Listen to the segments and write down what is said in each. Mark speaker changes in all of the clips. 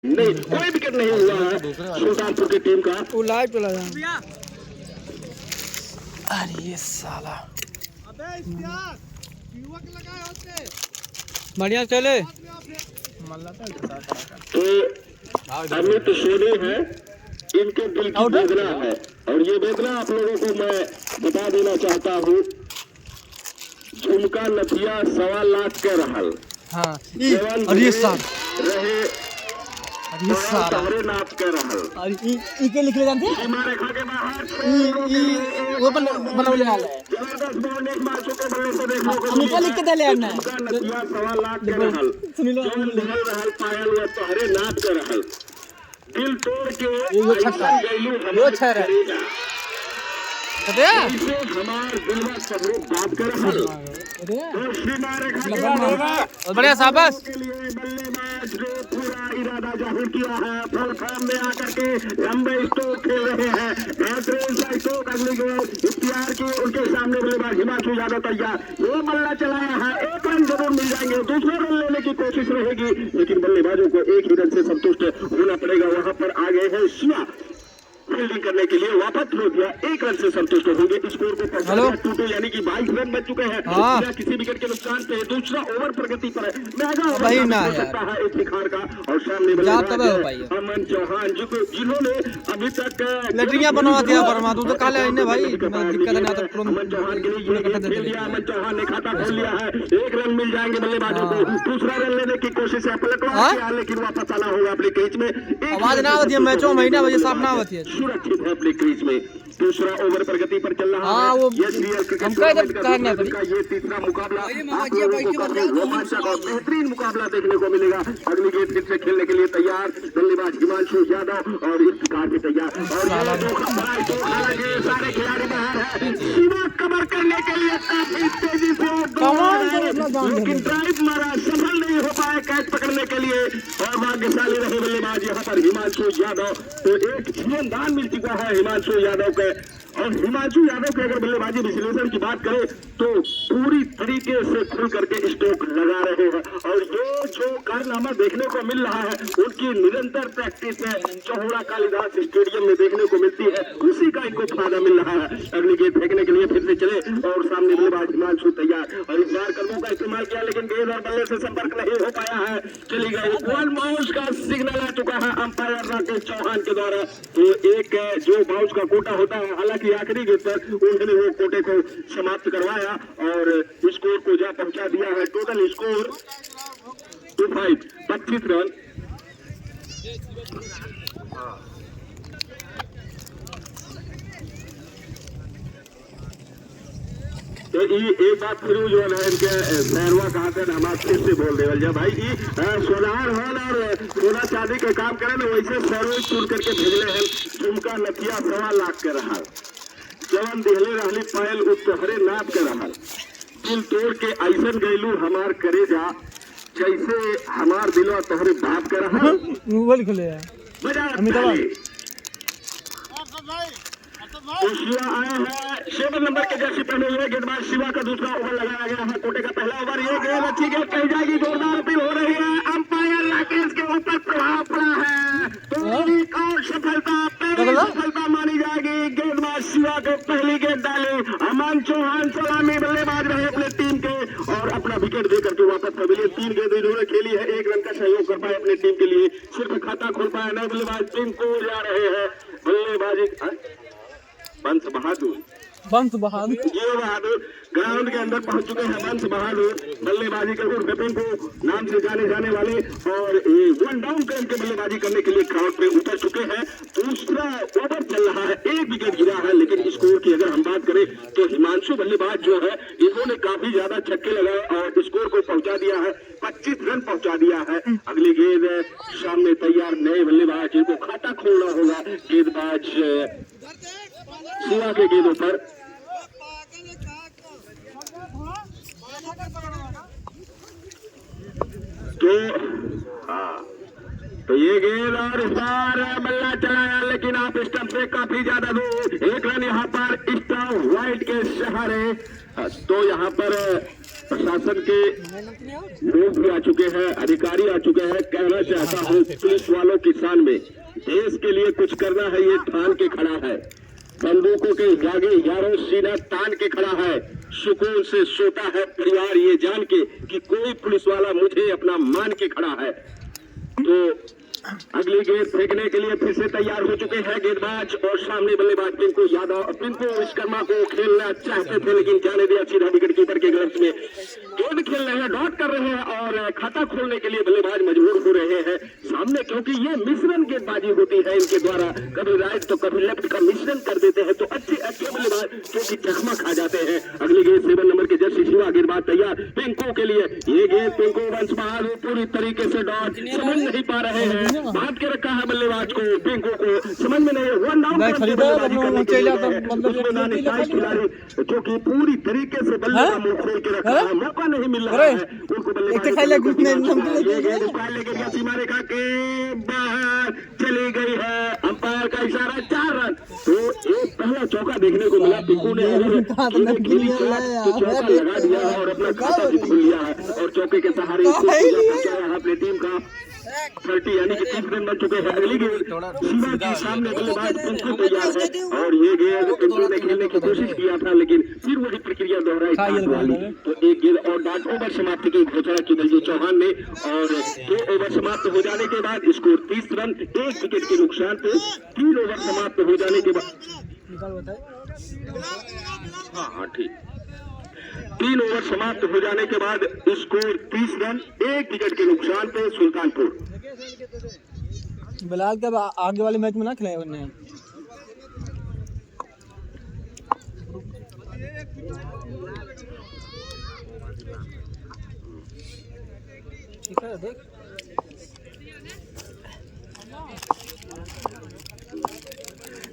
Speaker 1: नहीं, कोई विकेट नहीं हुआ है सुल्तानपुर की टीम का।
Speaker 2: वो लाइव चला जा। अरे ये साला बढ़िया चले।
Speaker 1: तो अमित सोनी है, इनके दिल की वेदना है और ये वेदना आप लोगों को मैं बता देना चाहता हूँ। झुमका नथिया 1.25 लाख के रहल।
Speaker 2: हाँ और ये साला
Speaker 1: रहे
Speaker 2: ये साला
Speaker 1: नाप के रहल।
Speaker 2: और ई के लिख ले जानते हैं
Speaker 1: सीमा रेखा के बाहर
Speaker 2: वो बनवले वाला है।
Speaker 1: जबरदस्त बॉल एक मार चुके बल्ले से देखने को
Speaker 2: हम लिख के दले ना
Speaker 1: झुमका नथिया 1.25 लाख के रहल।
Speaker 2: सुन लो
Speaker 1: जौन दिहल रहल पायल व तोहरे नाप के रहल। दिल तोड़ के
Speaker 2: वो छक्का वो छह रहा है
Speaker 1: हमार दिलवा सबरे बात कर रहल।
Speaker 2: और बढ़िया शाबाश
Speaker 1: के लिए बल्लेबाज ने पूरा इरादा जाहिर किया है। फल फॉर्म में आकर के लंबे स्ट्रोक खेल रहे हैं। बेहतरीन सा स्ट्रोक अगली गेंद इख्तियार की उनके सामने बल्लेबाज हिमांशु यादव तैयार। ये बल्ला चलाया है, 1 रन जरूर मिल जाएंगे। दूसरा रन लेने की कोशिश रहेगी लेकिन बल्लेबाजों को 1 ही रन से संतुष्ट होना पड़ेगा। वहां पर आ गए हैं शिवा फील्डिंग करने के लिए, वापस थ्रो दिया, 1 रन से संतुष्ट होंगे। स्कोर को टूटे यानी कि 22 रन बच चुके हैं बिना किसी विकेट के नुकसान से। दूसरा ओवर प्रगति पर है, महंगा हो सकता है एक निखार का। और सामने अमन चौहान जिन्होंने अभी तक
Speaker 2: लेटरिंग बनवा दिया वर्मा तू तो काले इन्हें भाई दिक्कत नहीं आता।
Speaker 1: अमन चौहान के लिए खेल दिया। अमन चौहान ने खाता खोल लिया है, 1 रन मिल जाएंगे बल्लेबाजों को। दूसरा रन लेने की कोशिश है, पलटवार किया लेकिन वापस आना होगा अपने क्रीज में।
Speaker 2: आवाज ना आती है मैचों महीना बजे साफ ना आती है।
Speaker 1: सुरक्षित है अपने क्रीज में। दूसरा ओवर प्रगति पर चल रहा है। ये सीरियल क्रिकेट का ये तीसरा मुकाबला आप लोगों को काफी रोमांचक और बेहतरीन मुकाबला देखने को मिलेगा। अगली गेंद फिर से खेलने के लिए तैयार बल्लेबाज हिमांशु यादव और इफ्तिखार भी तैयार। और सारे खिलाड़ी बाहर है। सीमा कवर करने के लिए काफी तेजी से लेकिन ड्राइव मारा, सफल नहीं हो पाए कैच पकड़ने के लिए और भाग्यशाली रहे बल्लेबाज यहाँ पर हिमांशु यादव। तो एक जीवनदान मिल चुका है हिमांशु यादव के। और हिमांशु यादव के अगर बल्लेबाजी विश्लेषण की बात करें तो पूरी तरीके से खुल करके स्ट्रोक लगा रहे हैं। और ये जो कारनामा देखने को मिल रहा है उनकी निरंतर प्रैक्टिस है चौड़ा कालिदास स्टेडियम में देखने को मिलती है, उसी का इनको फायदा मिल रहा है। अगली गेंद फेंकने के लिए फिर से चले और सामने बल्लेबाज हिमांशु तैयार। और इस बार कदमों का इस्तेमाल किया लेकिन गेंद और बल्ले से संपर्क नहीं हो पाया है। चली गई वन बाउंस का सिग्नल आ चुका है अंपायर राकेश चौहान के द्वारा। तो एक जो बाउंस का कोटा होता है, हालांकि आखिरी गेंद पर उन्होंने वो कोटे को समाप्त करवाया और स्कोर को जा पहुंचा दिया है। Total score 25 run. तो एक बात फिर जो है इनके सैरवा कहा था हम आप फिर से बोल रहे हैं भाई सोनार हॉल और सोना चांदी के काम करे ना वैसे सैरवा चूर करके भेजले हैं। झुमका नथिया 1.25 लाख के रहा, जवन दिहले रहली पायल उ तोहरे नाप के रहा। दिल तोड़ के ऐसन गैलू हमार करे जा जैसे हमार दिलवा तोहरे बाप के रहा। शिवा आए हैं 7 नंबर के जर्सी पहने हुए गेंदबाज शिवा का दूसरा ओवर लगाया गया है। कोटे का पहला ओवर, ये गेंद अच्छी गेंद कही जाएगी, जोरदार अपील हो रही है। अंपायर राकेश के ऊपर प्रभाव पड़ा है तो एक और सफलता मानी जाएगी। गेंदबाज शिवा को पहली गेंद डाली, अमन चौहान सलामी बल्लेबाज रहे अपने टीम के और अपना विकेट देकर के वापस पवेलियन। 3 गेंद इन्होंने खेली है, 1 रन का सहयोग कर पाए अपनी टीम के लिए, सिर्फ खाता खोल पाया नए बल्लेबाज टीम को जा रहे हैं बल्लेबाजी बंस बहादुर ये बहादुर ग्राउंड के अंदर पहुंच चुके हैं। बंस बहादुर बल्लेबाजी के उर्फ पिंकू नाम से जाने जाने वाले और 1 डाउन करके बल्लेबाजी करने के लिए ग्राउंड पे उतर चुके हैं। दूसरा ओवर चल रहा है, 1 विकेट गिरा है लेकिन स्कोर की अगर हम बात करें तो हिमांशु बल्लेबाज जो है इन्होंने काफी ज्यादा छक्के लगाए और स्कोर को पहुंचा दिया है, 25 रन पहुंचा दिया है। अगली गेंद सामने तैयार नए बल्लेबाज जिनको खाता खोलना होगा गेंदबाज शिवा के गेंदों पर। तो ये गेंद और इस बार बल्ला चलाया लेकिन आप स्टंप से काफी ज्यादा दूर। 1 रन यहाँ पर स्टंप वाइट के सहारे। तो यहाँ पर प्रशासन के लोग भी आ चुके हैं, अधिकारी आ चुके हैं। कहना चाहता हूँ पुलिस वालों की शान में, देश के लिए कुछ करना है ये ठान के खड़ा है। बंदूकों के आगे यारों सीना तान के खड़ा है। सुकून से सोता है परिवार ये जान के कि कोई पुलिस वाला मुझे अपना मान के खड़ा है। तो अगली गेंद फेंकने के लिए फिर से तैयार हो चुके हैं गेंदबाज और सामने बल्लेबाज पिंकू यादव। पिंकू विश्वकर्मा को खेलना चाहते थे लेकिन जाने दिया सीधा विकेट कीपर के ग्लव्स में। गेंद खेल रहे हैं, डॉट कर रहे हैं और खाता खोलने के लिए बल्लेबाज मजबूर हो रहे हैं सामने, क्योंकि ये मिश्रण गेंदबाजी होती है इनके द्वारा। कभी राइट तो कभी लेफ्ट का मिश्रण कर देते हैं तो अच्छे अच्छे बल्लेबाज जो कि चकमा खा जाते हैं। अगली गेंद 7 नंबर के जर्सी शिवा गेंदबाज तैयार पिंकू के लिए। ये गेंद पिंकू वंश बहादुर पूरी तरीके से डॉट समझ नहीं पा रहे हैं, बात के रखा है बल्लेबाज को। पिंकू को समझ में नहीं है, वन डाउन खिलाड़ी जो कि पूरी तरीके से बल्ले का मुंह खोल के रखा है, मौका नहीं मिल रहा है उनको बल्लेबाज सीमा रेखा के बाहर चली गई है। अंपायर का इशारा 4 रन। तो एक पहला चौका देखने को मिला। पिंकू ने खेली तो चौका लगा दिया और अपना खाता भी खोल लिया है और चौके के सहारे अपनी टीम का 30 यानी कि 30 रन बन चुके हैं। अगली गेंद शिवा के सामने बल्लेबाज पिंकू तैयार है और ये गेंद पिंकू ने खेलने की कोशिश किया था लेकिन फिर वही प्रक्रिया दोहराई वाली। तो एक गेंद और डॉट ओवर समाप्ति की घोषणा की बलजी चौहान ने और 2 ओवर समाप्त हो जाने के बाद स्कोर 30 रन 1 विकेट के नुकसान पे। 3 ओवर समाप्त हो जाने के बाद हाँ ठीक 3 ओवर समाप्त हो जाने के बाद स्कोर 30 रन 1 विकेट के नुकसान पे सुल्तानपुर।
Speaker 2: बिलाल का आगे वाले मैच में ना खिलाया उन्होंने। ठीक है देख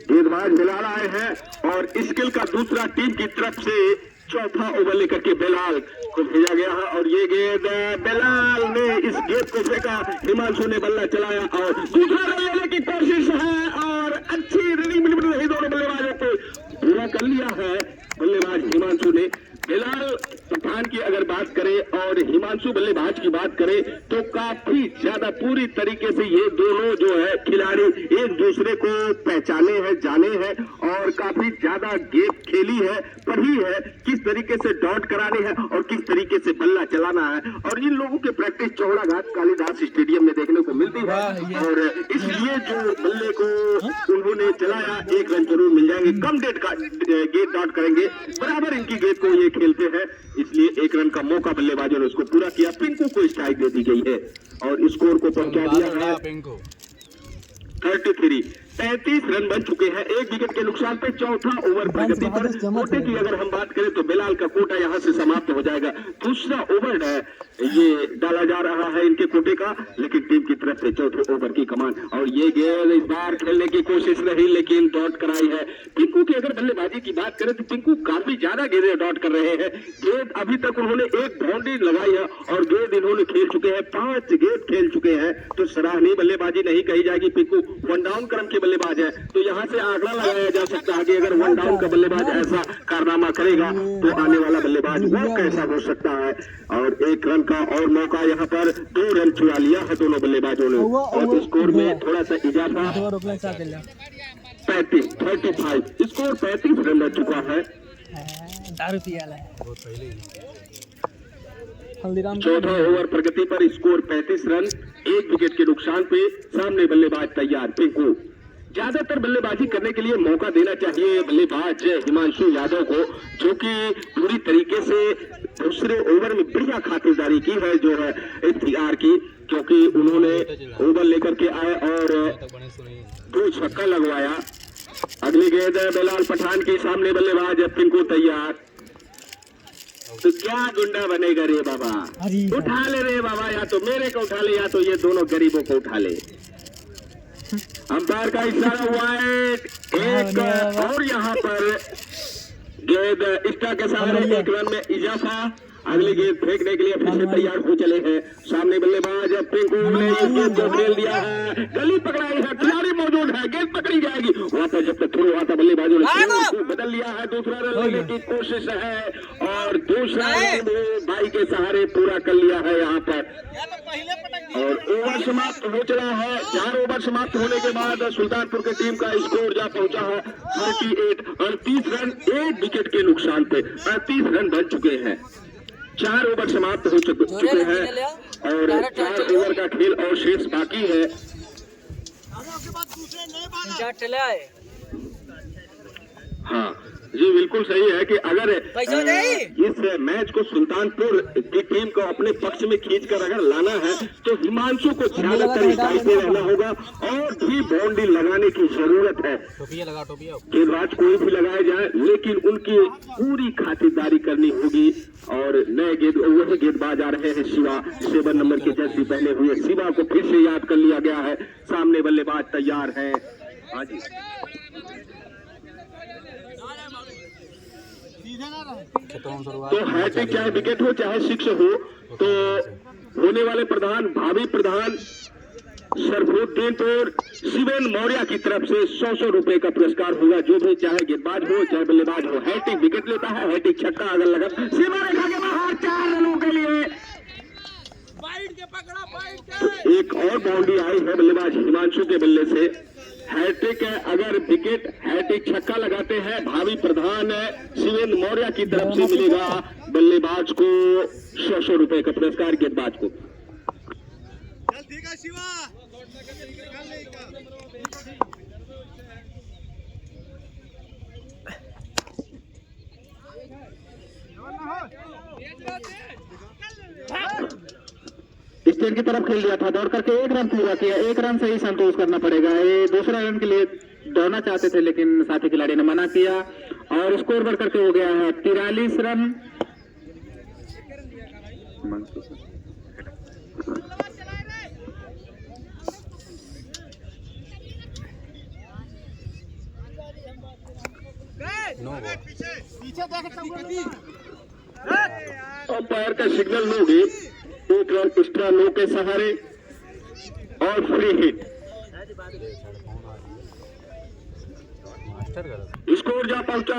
Speaker 1: गेंदबाज बिलाल आए हैं और स्किल का दूसरा टीम की तरफ से चौथा ओवर लेकर के बेलाल को भेजा गया है और ये गेंद बेलाल ने इस गेंद को फेंका। हिमांशु ने बल्ला चलाया और दूसरा रन लेने की कोशिश है और अच्छी रनिंग मिल रही दोनों बल्लेबाजों को पूरा कर लिया है बल्लेबाज हिमांशु ने। बेलाल पठान की अगर बात करें और हिमांशु बल्लेबाज की बात करें तो काफी ज्यादा पूरी तरीके से ये दोनों जो है खिलाड़ी एक दूसरे को पहचाने हैं, जाने हैं और काफी ज्यादा गेम खेली है, पढ़ी है किस तरीके से डॉट करानी है और किस तरीके से बल्ला चलाना है। और इन लोगों की प्रैक्टिस चौड़ा घाट कालीदास स्टेडियम में देखने को मिलती है और इसलिए जो बल्ले को उन्होंने चलाया 1 रन जरूर मिल जाएंगे। कम गेंद डॉट करेंगे, बराबर इनकी गेंद को ये खेलते हैं, इसलिए 1 रन का मौका बल्लेबाजों ने उसको पूरा किया। पिंकू को स्ट्राइक दे दी गई है और स्कोर को पहुंचा दिया है 33 रन बन चुके हैं 1 विकेट के नुकसान पे। चौथा ओवर प्रगति पर। कोटे की अगर हम बात करें तो बिलाल का कोटा यहां से समाप्त हो जाएगा। दूसरा ओवर ये डाला जा रहा है इनके कोटे का, लेकिन टीम की तरफ से चौथे ओवर की कमान और ये गेंद इस बार खेलने की कोशिश रही लेकिन डॉट कराई है। पिंकू की अगर बल्लेबाजी की बात करें तो पिंकू काफी ज्यादा गेंदें डॉट कर रहे हैं। गेंद अभी तक उन्होंने 1 बाउंड्री लगाई है और गेंद इन्होंने खेल चुके हैं, 5 गेंद खेल चुके हैं। तो सराहनीय बल्लेबाजी नहीं कही जाएगी। पिंकू 1 डाउन क्रम के बल्लेबाज है तो यहाँ से आंकड़ा लगाया जा सकता है कि अगर 1 डाउन का बल्लेबाज ऐसा कारनामा करेगा तो आने वाला बल्लेबाज वो कैसा हो सकता है। और 1 रन का और मौका यहाँ पर 2 रन चुरा लिया है दोनों बल्लेबाजों ने और स्कोर में थोड़ा सा इजाफा 35 स्कोर 35 रन रह चुका है। चौथा ओवर प्रगति पर स्कोर 35 रन 1 विकेट के नुकसान पे। सामने बल्लेबाज तैयार पिंकू। ज्यादातर बल्लेबाजी करने के लिए मौका देना चाहिए बल्लेबाज हिमांशु यादव को, जो कि पूरी तरीके से दूसरे ओवर में बढ़िया खातिरदारी की है जो है एफटीआर की, क्योंकि उन्होंने ओवर लेकर के आए और 2 छक्का लगवाया। अगली गेंद बेलाल पठान के सामने बल्लेबाज पिंकू तैयार। तो क्या गुंडा बनेगा रे बाबा, उठा ले रे बाबा, या तो मेरे को उठा ले या तो ये दोनों गरीबों को उठा ले। अंपायर का इशारा वाइड, एक और यहाँ पर गेंद स्टा के सामने 1 रन में इजाफा अगली गेंद फेंकने के लिए फिर से तैयार हो चले हैं। सामने बल्लेबाज पिंकू ने इस गेंद को खेल दिया है, गली पकड़ाई है, खिलाड़ी मौजूद है, गेंद पकड़ी जाएगी। वहां पर जब तक थ्रो हुआ था बल्लेबाजों ने बदल लिया है, दूसरा रन लेने की कोशिश है और दूसरा रन भाई के सहारे पूरा कर लिया है यहाँ पर। और ओवर समाप्त हो चला है। 4 ओवर समाप्त होने के बाद सुल्तानपुर की टीम का स्कोर जा पहुंचा है 38 रन, 1 विकेट के नुकसान पे 38 रन बन चुके हैं। 4 ओवर समाप्त हो चुके हैं और 4 ओवर का खेल और शेष बाकी है। हाँ जी, बिल्कुल सही है कि अगर इस मैच को सुल्तानपुर की टीम को अपने पक्ष में खींचकर अगर लाना है तो हिमांशु को ज्यादातर स्ट्राइक पे रहना होगा और भी बाउंड्री लगाने की जरूरत है। गेंदबाज कोई भी लगाया जाए लेकिन उनकी पूरी खातिरदारी करनी होगी। और नए वही गेंदबाज आ रहे हैं शिवा, 7 नंबर की जर्सी पहने हुए शिवा को फिर से याद कर लिया गया है। सामने बल्लेबाज तैयार है। हाँ जी, तो हैट्रिक चाहे विकेट हो चाहे 6 हो तो होने वाले प्रधान भावी प्रधान सरफुद्दीन और शिवेन मौर्य की तरफ से 100 रुपए का पुरस्कार होगा। जो भी चाहे गेंदबाज हो चाहे बल्लेबाज हो, हैट्रिक विकेट लेता है, हैट्रिक छक्का अगर लगा सीमा रेखा के बाहर 4 रनों के लिए एक और बाउंड्री आई है बल्लेबाज हिमांशु के बल्ले से। हैट्रिक अगर विकेट हैट्रिक छक्का लगाते हैं भावी प्रधान शिवेन मौर्य की तरफ से मिलेगा बल्लेबाज को 100 रुपए का पुरस्कार, गेंदबाज को। स्टेट की तरफ खेल दिया था, दौड़ करके 1 रन पूरा किया, 1 रन से ही संतोष करना पड़ेगा। ये दूसरा रन के लिए दौड़ना चाहते थे लेकिन साथी खिलाड़ी ने मना किया और स्कोर बढ़ करके हो गया है 43 रन। अंपायर का सिग्नल नो भी, 1 रन एक्स्ट्रा नो के सहारे और फ्री हिट। स्कोर जा पहुंचा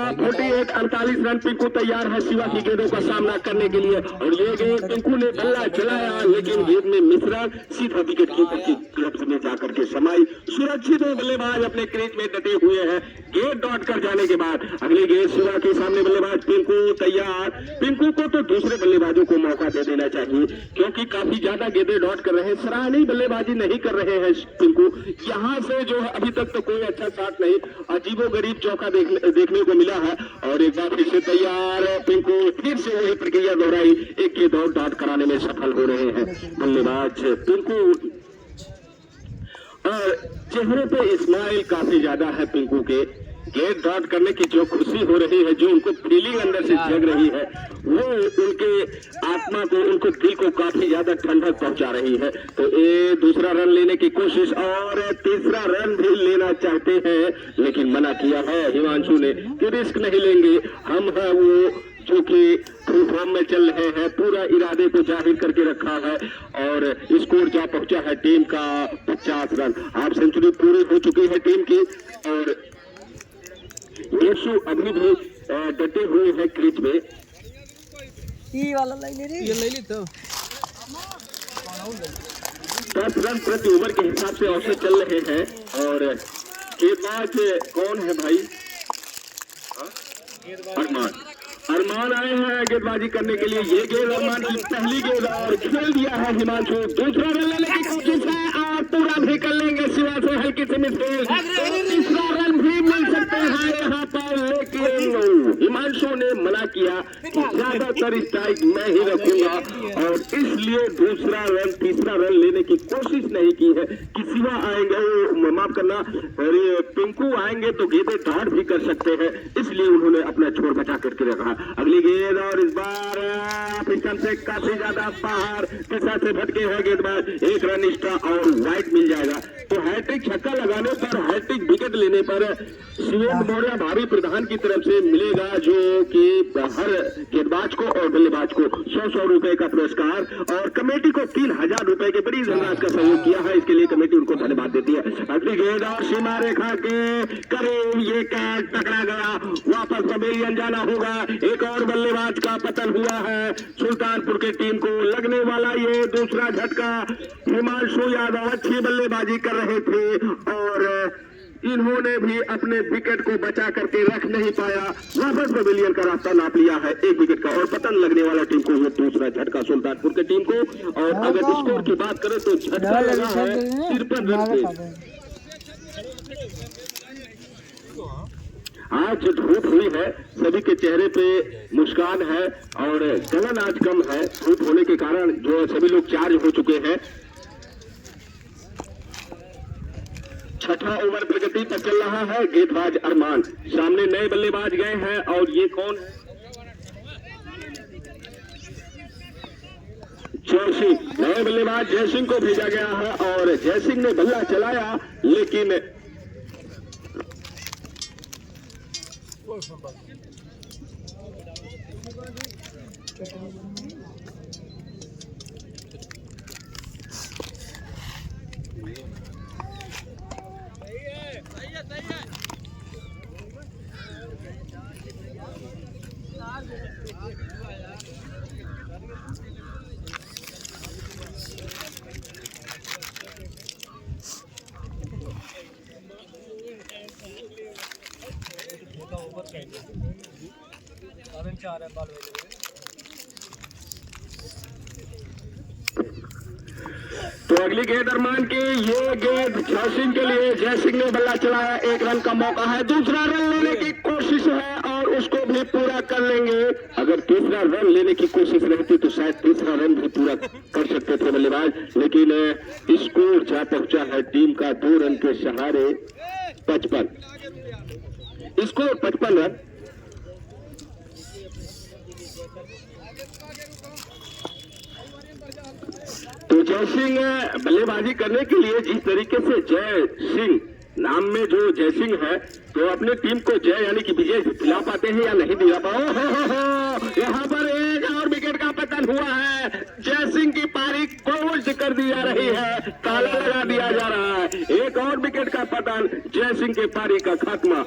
Speaker 1: 48 रन। पिंकू तैयार है शिवा की गेंदों का सामना करने के लिए और ये गेंद पिंकू ने बल्ला चलाया लेकिन गेंद में मिश्रा सीधा विकेट कीपर की ग्लव्स में जाकर के समाई। सुरक्षित बल्लेबाज अपने क्रीज में डटे हुए हैं। गेंद डॉट कर जाने के बाद अगली गेंद शिवा के सामने बल्लेबाज पिंकू तैयार। पिंकू को तो दूसरे बल्लेबाजों को मौका दे देना चाहिए क्योंकि काफी ज्यादा गेंदें डॉट कर रहे हैं, सराहनीय बल्लेबाजी नहीं कर रहे हैं पिंकू। यहाँ से जो है अभी तक तो कोई अच्छा शॉट नहीं, अजीबोगरीब चौका देखने को मिला है। और एक बार फिर से तैयार पिंकू, फिर से वही प्रक्रिया दोहराई, एक के दौड़ डॉट कराने में सफल हो रहे हैं बल्लेबाज पिंकू। और चेहरे पे स्माइल काफी ज्यादा है पिंकू के। गेंद डॉट करने की जो खुशी हो रही है, जो उनको फीलिंग अंदर से जग रही है, वो उनके आत्मा को, उनको दिल को काफी ज्यादा ठंडक पहुंचा रही है। तो ये दूसरा रन लेने की कोशिश और तीसरा रन भी लेना चाहते हैं लेकिन मना किया है हिमांशु ने कि रिस्क नहीं लेंगे, हम है वो जो कि फुल फॉर्म में चल रहे हैं, पूरा इरादे को जाहिर करके रखा है। और स्कोर जा पहुंचा है टीम का 50 रन। हाफ सेंचुरी पूरी हो चुकी है टीम की और यीशु अभी भी डटे हुए हैं क्रीज में।
Speaker 2: ये वाला ले ली तो
Speaker 1: 10 रन प्रति ओवर के हिसाब से औसत चल रहे हैं। और गेंदबाज कौन है भाई? अरमान आए हैं गेंदबाजी करने के लिए। ये गेंद अरमान की पहली गेंद और खेल दिया है हिमांशु। दूसरा रन लेने की कोशिश है और पूरा भी कर लेंगे शिवा से हल्की से मिसफील्ड। तीसरा रन भी मिल सकते हैं यहाँ पर लेकिन हिमांशु ने मना किया कि ज्यादातर स्ट्राइक मैं ही रखूंगा और इसलिए दूसरा रन तीसरा रन लेने की कोशिश नहीं की है कि शिवा आएंगे, माफ करना, और ये पिंकू आएंगे तो गेंदें डॉट भी कर सकते हैं, इसलिए उन्होंने अपना छोर बचा करके रखा। अगली गेंद और इस बार पिस्टन से काफी ज्यादा बाहर, दिशा से भटके हैं गेंदबाज। 1 रन एक्स्ट्रा और वाइड मिल जाएगा। तो हैट्रिक छक्का लगाने पर हैट्रिक विकेट लेने होने पर शिवेंद्र मौर्य भावी प्रधान की तरफ से मिलेगा, जो कि हर गेंदबाज को और बल्लेबाज को 100 रुपए का पुरस्कार, और कमेटी को 3000 रुपए के बड़ी धनराशि का सहयोग किया है। इसके लिए कमेटी उनको धन्यवाद देती है। अगली गेंद और सीमा रेखा के करीब ये कैच पकड़ा गया, वापस पवेलियन जाना होगा। एक और बल्लेबाज का पतन हुआ है। सुल्तानपुर की टीम को लगने वाला ये दूसरा झटका। हिमांशु यादव अच्छी बल्लेबाजी कर रहे थे और इन्होंने भी अपने विकेट को बचा करके रख नहीं पाया। वापस पवेलियन का रास्ता नाप लिया है 1 विकेट का, और पतन लगने वाला टीम को ये दूसरा झटका सुल्तानपुर की टीम को। और अगर स्कोर की बात करें तो झटका लगा है 53 रन पे। आज धूप हुई है, सभी के चेहरे पे मुस्कान है और जलन आज कम है। धूप होने के कारण जो सभी लोग चार्ज हो चुके हैं। छठा ओवर प्रगति पर चल रहा है। गेंदबाज अरमान, सामने नए बल्लेबाज गए हैं और ये कौन है? जयसिंह, नए बल्लेबाज जयसिंह को भेजा गया है और जयसिंह ने बल्ला चलाया, लेकिन तो अगली गेंद अरमान की, ये गेंद जयसिंह के लिए। जयसिंह ने बल्ला चलाया, 1 रन का मौका है, दूसरा रन लेने की कोशिश है और उसको भी पूरा कर लेंगे। अगर तीसरा रन लेने की कोशिश रहती तो शायद तीसरा रन भी पूरा कर सकते थे बल्लेबाज, लेकिन स्कोर जा पहुंचा है टीम का 2 रन के सहारे 55। Score 55 run. तो जय सिंह बल्लेबाजी करने के लिए, जिस तरीके से जय सिंह नाम में जो जय सिंह है, तो अपने टीम को जय यानी कि विजय दिला पाते हैं या नहीं दिला पाओ। यहाँ पर एक और विकेट का पतन हुआ है। जय सिंह की पारी क्लोज कर दी जा रही है, ताला लगा दिया जा रहा है। एक और विकेट का पतन, जय सिंह की पारी का खात्मा।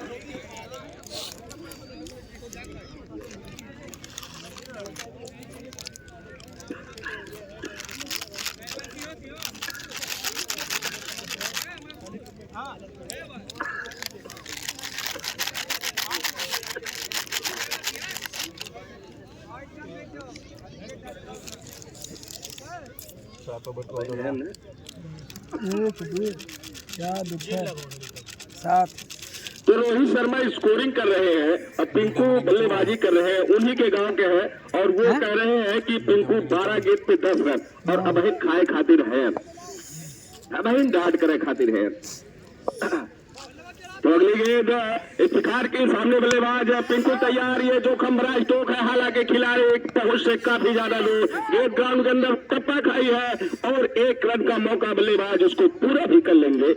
Speaker 1: तो रोहित शर्मा स्कोरिंग कर रहे हैं और पिंकू बल्लेबाजी कर रहे हैं, उन्हीं के गांव के हैं और वो कह रहे हैं कि पिंकू 12 गेंद पे 10 रन और अब खाए खातिर है, अब डांट करे खातिर है। तो अगली गेंद इफ्तिखार के सामने बल्लेबाज पिंकू तैयार। ये जोखिम भरा स्ट्रोक है, हालांकि खिलाड़ी पहुंच से काफी ज्यादा दूर। गेंद ग्राउंड के अंदर टप्पा खाई है और 1 रन का मौका, बल्लेबाज उसको पूरा भी कर लेंगे।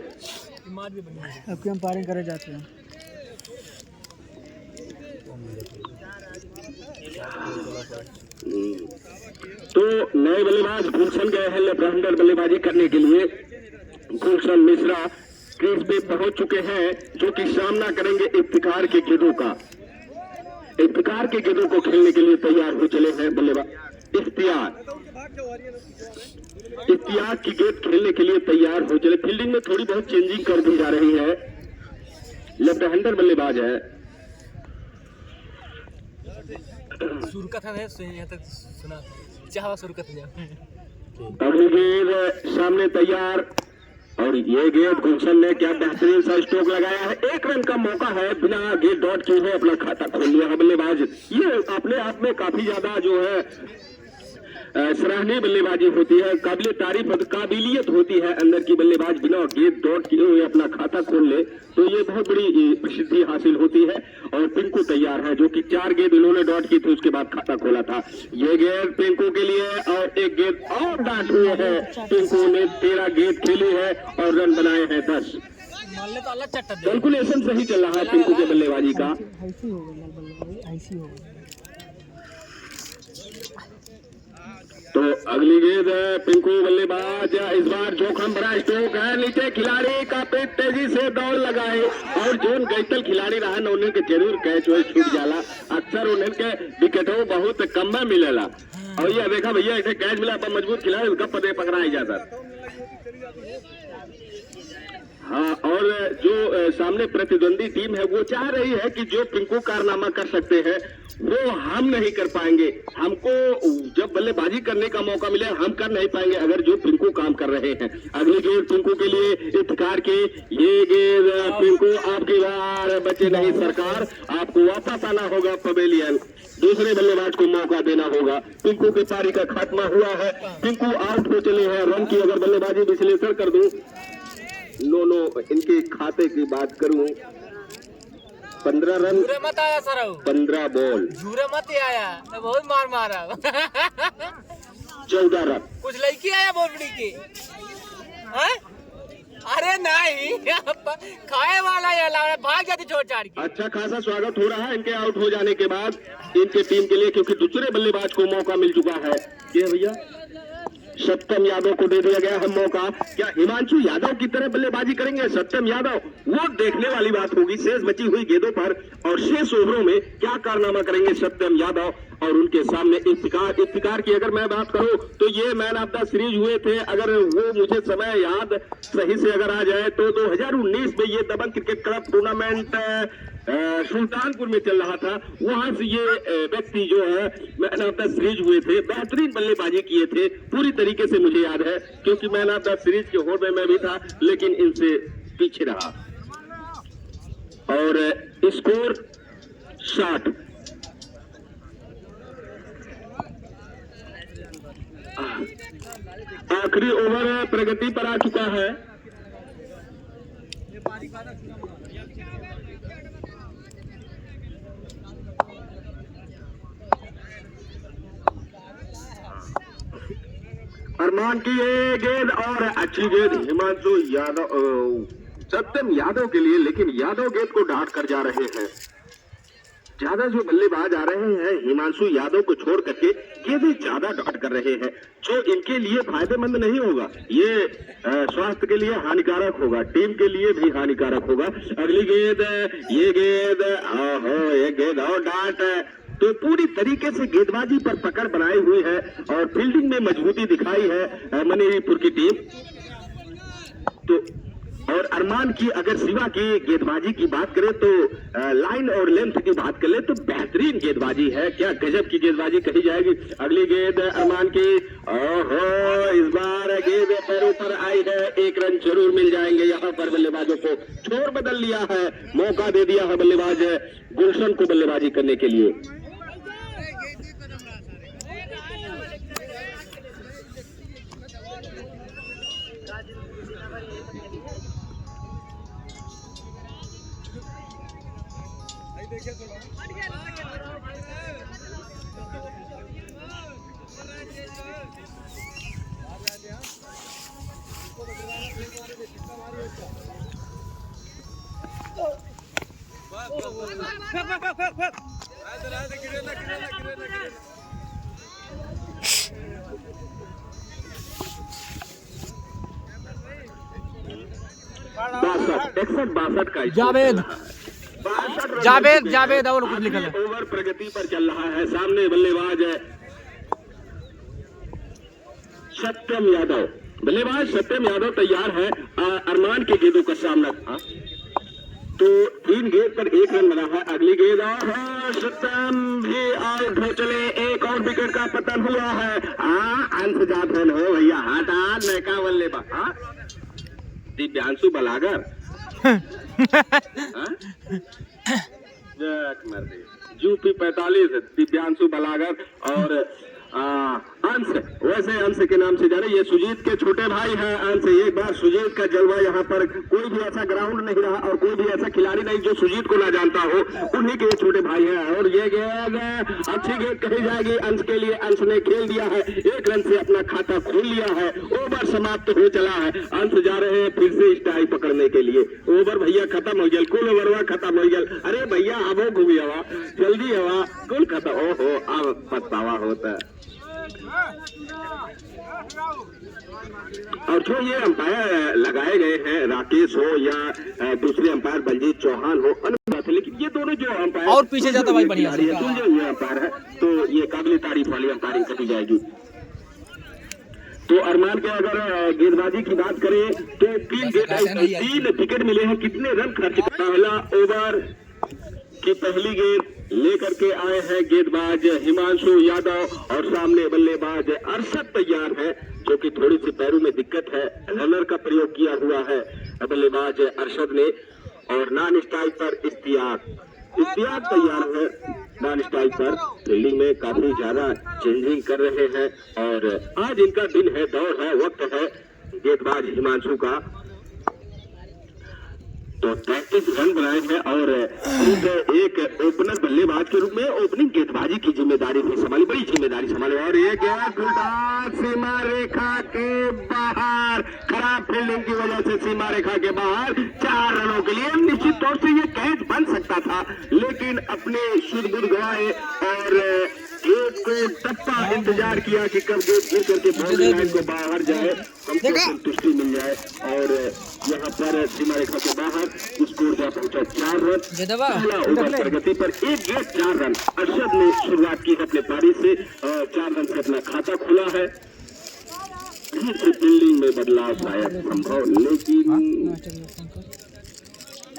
Speaker 2: अब अंपायरिंग करे जाते हैं।
Speaker 1: तो नए बल्लेबाज गुलशन गए हैं लेफ्ट हैंडर बल्लेबाजी करने के लिए। गुलशन मिश्रा क्रीज पे पहुंच चुके हैं, जो कि सामना करेंगे इफ्तिखार के गेंदों का। इफ्तिखार के गेंदों को खेलने के लिए तैयार हो चले हैं बल्लेबाज इफ्तियार की गेंद खेलने के लिए तैयार हो चले। फील्डिंग में थोड़ी बहुत चेंजिंग कर दी जा रही है। लेफ्ट हैंडर बल्लेबाज है। अगली गेंद सामने तैयार और ये गेंद गुलशन ने क्या बेहतरीन सा स्ट्रोक लगाया है। 1 रन का मौका है, बिना गेंद डॉट किए हुए अपना खाता खोल लिया है बल्लेबाज। ये अपने आप में काफी ज्यादा जो है सराहनीय बल्लेबाजी होती है, काबिल तारीफ काबिलियत होती है अंदर की। बल्लेबाज बिना गेंद डॉट किए हुए अपना खाता खोल ले तो ये बहुत बड़ी प्रसिद्धि हासिल होती है। और पिंकू तैयार है, जो कि 4 गेंद इन्होंने डॉट की थी, उसके बाद खाता खोला था। ये गेंद पिंकू के लिए और 1 गेंद और डांट हुए है। पिंकू ने 13 गेंद खेली है और रन बनाए हैं 10।
Speaker 2: मारले तो अलग चट्टा दे।
Speaker 1: कैलकुलेशन सही चल रहा है पिंकू के बल्लेबाजी का।
Speaker 2: ऐसी हो गई बल्लेबाजी, ऐसी हो गई।
Speaker 1: तो अगली गेंद पिंकू बल्लेबाज, इस बार जोखिम भरा स्ट्रोक है, नीचे खिलाड़ी का पेट तेजी से दौड़ लगाए और जोन गैतल खिलाड़ी रहा न उन्हें के जरूर कैच हो छूट जाला। अक्सर उन्हें के विकेटों बहुत कम में मिलेला और ये देखा भैया इसे कैच मिला पर मजबूत खिलाड़ी उनका पदे पकड़ाई जाता। हाँ, और जो सामने प्रतिद्वंदी टीम है वो चाह रही है कि जो पिंकू कारनामा कर सकते हैं वो हम नहीं कर पाएंगे, हमको जब बल्लेबाजी करने का मौका मिले हम कर नहीं पाएंगे अगर जो पिंकू काम कर रहे हैं। अगली गेंद पिंकू के लिए इफ्तिकार की, ये गेंद पिंकू आपकी बार बचे नहीं सरकार, आपको वापस आना होगा पवेलियन, दूसरे बल्लेबाज को मौका देना होगा। पिंकू की पारी का खात्मा हुआ है, पिंकू आउट हो चले हैं। रन की अगर बल्लेबाजी विश्लेषण कर दूं, नो इनके खाते की बात करूं, 15 रन
Speaker 2: मत आया सर,
Speaker 1: 15 बॉल,
Speaker 2: झूरे मत आया तो बहुत मार मारा।
Speaker 1: 14 रन।
Speaker 2: कुछ लड़की आया बोलबड़ी की, अरे नहीं खाए वाला या भाग जाती छोड़ छाड़ की।
Speaker 1: अच्छा खासा स्वागत हो रहा है इनके आउट हो जाने के बाद इनके टीम के लिए, क्योंकि दूसरे बल्लेबाज को मौका मिल चुका है। ये भैया सत्यम यादव को दे दिया गया है मौका। क्या हिमांशु यादव की तरह बल्लेबाजी करेंगे सत्यम यादव, वो देखने वाली बात होगी शेष बची हुई गेंदों पर और शेष ओवरों में क्या कारनामा करेंगे सत्यम यादव। और उनके सामने इफ्तिकार की अगर मैं बात करूं तो ये मैन ऑफ द सीरीज हुए थे, अगर वो मुझे समय याद सही से अगर आ जाए तो 2019 में ये दबंग क्रिकेट क्लब टूर्नामेंट सुल्तानपुर में चल रहा था, वहां से ये व्यक्ति जो है मैन ऑफ द सीरीज हुए थे, बेहतरीन बल्लेबाजी किए थे, पूरी तरीके से मुझे याद है क्योंकि मैन ऑफ द सीरीज के होड़ में मैं भी था लेकिन इनसे पीछे रहा। और स्कोर 60। आखिरी ओवर प्रगति पर आ चुका है। अरमान की ये गेंद और अच्छी गेंद हिमांशु यादव, सत्यम यादव के लिए, लेकिन यादव गेंद को डांट कर जा रहे हैं। ज्यादा जो बल्लेबाज आ रहे हैं हिमांशु यादव को छोड़ करके गेंदें ज्यादा डांट कर रहे हैं, जो इनके लिए फायदेमंद नहीं होगा, ये स्वास्थ्य के लिए हानिकारक होगा, टीम के लिए भी हानिकारक होगा। अगली गेंद, ये गेंद, ये गेंद और डांट, तो पूरी तरीके से गेंदबाजी पर पकड़ बनाई हुई है और फील्डिंग में मजबूती दिखाई है मनेरीपुर की टीम। तो और अरमान की अगर शिवा की गेंदबाजी की बात करें तो लाइन और लेंथ की बात करें तो बेहतरीन गेंदबाजी है, क्या गजब की गेंदबाजी कही जाएगी। अगली गेंद अरमान की, ओहो इस बार गेंद पैरों पर आई है, एक रन जरूर मिल जाएंगे यहाँ पर। बल्लेबाजों को छोर बदल लिया है, मौका दे दिया है बल्लेबाज गुलशन को बल्लेबाजी करने के लिए। बासठ का जावेद और कुछ लिखा है। ओवर प्रगति पर चल रहा है, सामने बल्लेबाज है सत्यम यादव, बल्लेबाज सत्यम यादव तैयार है अरमान के गेंदों का सामना। तो 3 गेंद पर 1 रन बना है। अगली गेंद और सत्यम भी आउट हो चले, एक और विकेट का पतन हुआ है। अंत जाफन हो भैया, हटा नैका बल्लेबाज Divyanshu blogger UP 45 Divyanshu blogger और अंश, वैसे अंश के नाम से जाने, ये सुजीत के छोटे भाई हैं अंश। एक बार सुजीत का जलवा यहाँ पर कोई भी ऐसा ग्राउंड नहीं रहा और कोई भी ऐसा खिलाड़ी नहीं जो सुजीत को ना जानता हो, उन्हीं के छोटे भाई हैं। और ये गेंद अच्छी गेंद कही जाएगी अंश के लिए। अंश ने खेल दिया है, 1 रन से अपना खाता खोल लिया है। ओवर समाप्त हो चला है, अंश जा रहे हैं फिर से स्टाइल पकड़ने के लिए। ओवर भैया खत्म हो गया, कुल ओवर खत्म हो गया। अरे भैया अब घूमी हवा, जल्दी हवा, कुल खत्म। ओहो अब पछतावा होता है। और जो ये अंपायर लगाए गए हैं, राकेश हो या दूसरे अंपायर बलजीत चौहान हो, लेकिन ये दोनों जो अंपायर
Speaker 2: और पीछे जाता भाई बढ़िया से,
Speaker 1: जो ये अंपायर है तो ये काबिल तारीफ वाली अंपायरिंग करी जाएगी। तो अरमान के अगर गेंदबाजी की बात करें तो 3 विकेट मिले हैं। कितने रन खर्च? पहला ओवर की पहली गेंद लेकर के आए हैं गेंदबाज हिमांशु यादव और सामने बल्लेबाज अरशद तैयार है, जो कि थोड़ी सी पैरों में दिक्कत है। रनर का प्रयोग किया हुआ है बल्लेबाज अरशद ने। और नॉन स्ट्राइक पर इश्तियाक तैयार है। नॉन स्ट्राइक पर फील्डिंग में काफी ज्यादा चेंजिंग कर रहे हैं और आज इनका दिन है, दौर है, वक्त है गेंदबाज हिमांशु का। तो 33 रन बनाए हैं और एक ओपनर बल्लेबाज के रूप में ओपनिंग गेंदबाजी की जिम्मेदारी भी संभाली, बड़ी जिम्मेदारी संभाली। और ये गेंद सीमा रेखा के बाहर, खराब फील्डिंग की वजह से सीमा रेखा के बाहर। 4 रनों के लिए निश्चित तौर से ये कैच बन सकता था, लेकिन अपने शुद्ध बुद्ध गवाए और गेंद को टप्पा इंतजार किया कि कब गेंद गिर करके बाउंड्री लाइन को बाहर जाए, हमको संतुष्टि मिल जाए। और यहाँ पर सीमा रेखा के बाहर स्कोर जा पहुंचा 4 रन। ओवर प्रगति पर 1 गेंद 4 रन। अरशद ने शुरुआत की अपने पारी से 4 रन से अपना खाता खुला है। फील्डिंग में बदलाव शायद संभव, लेकिन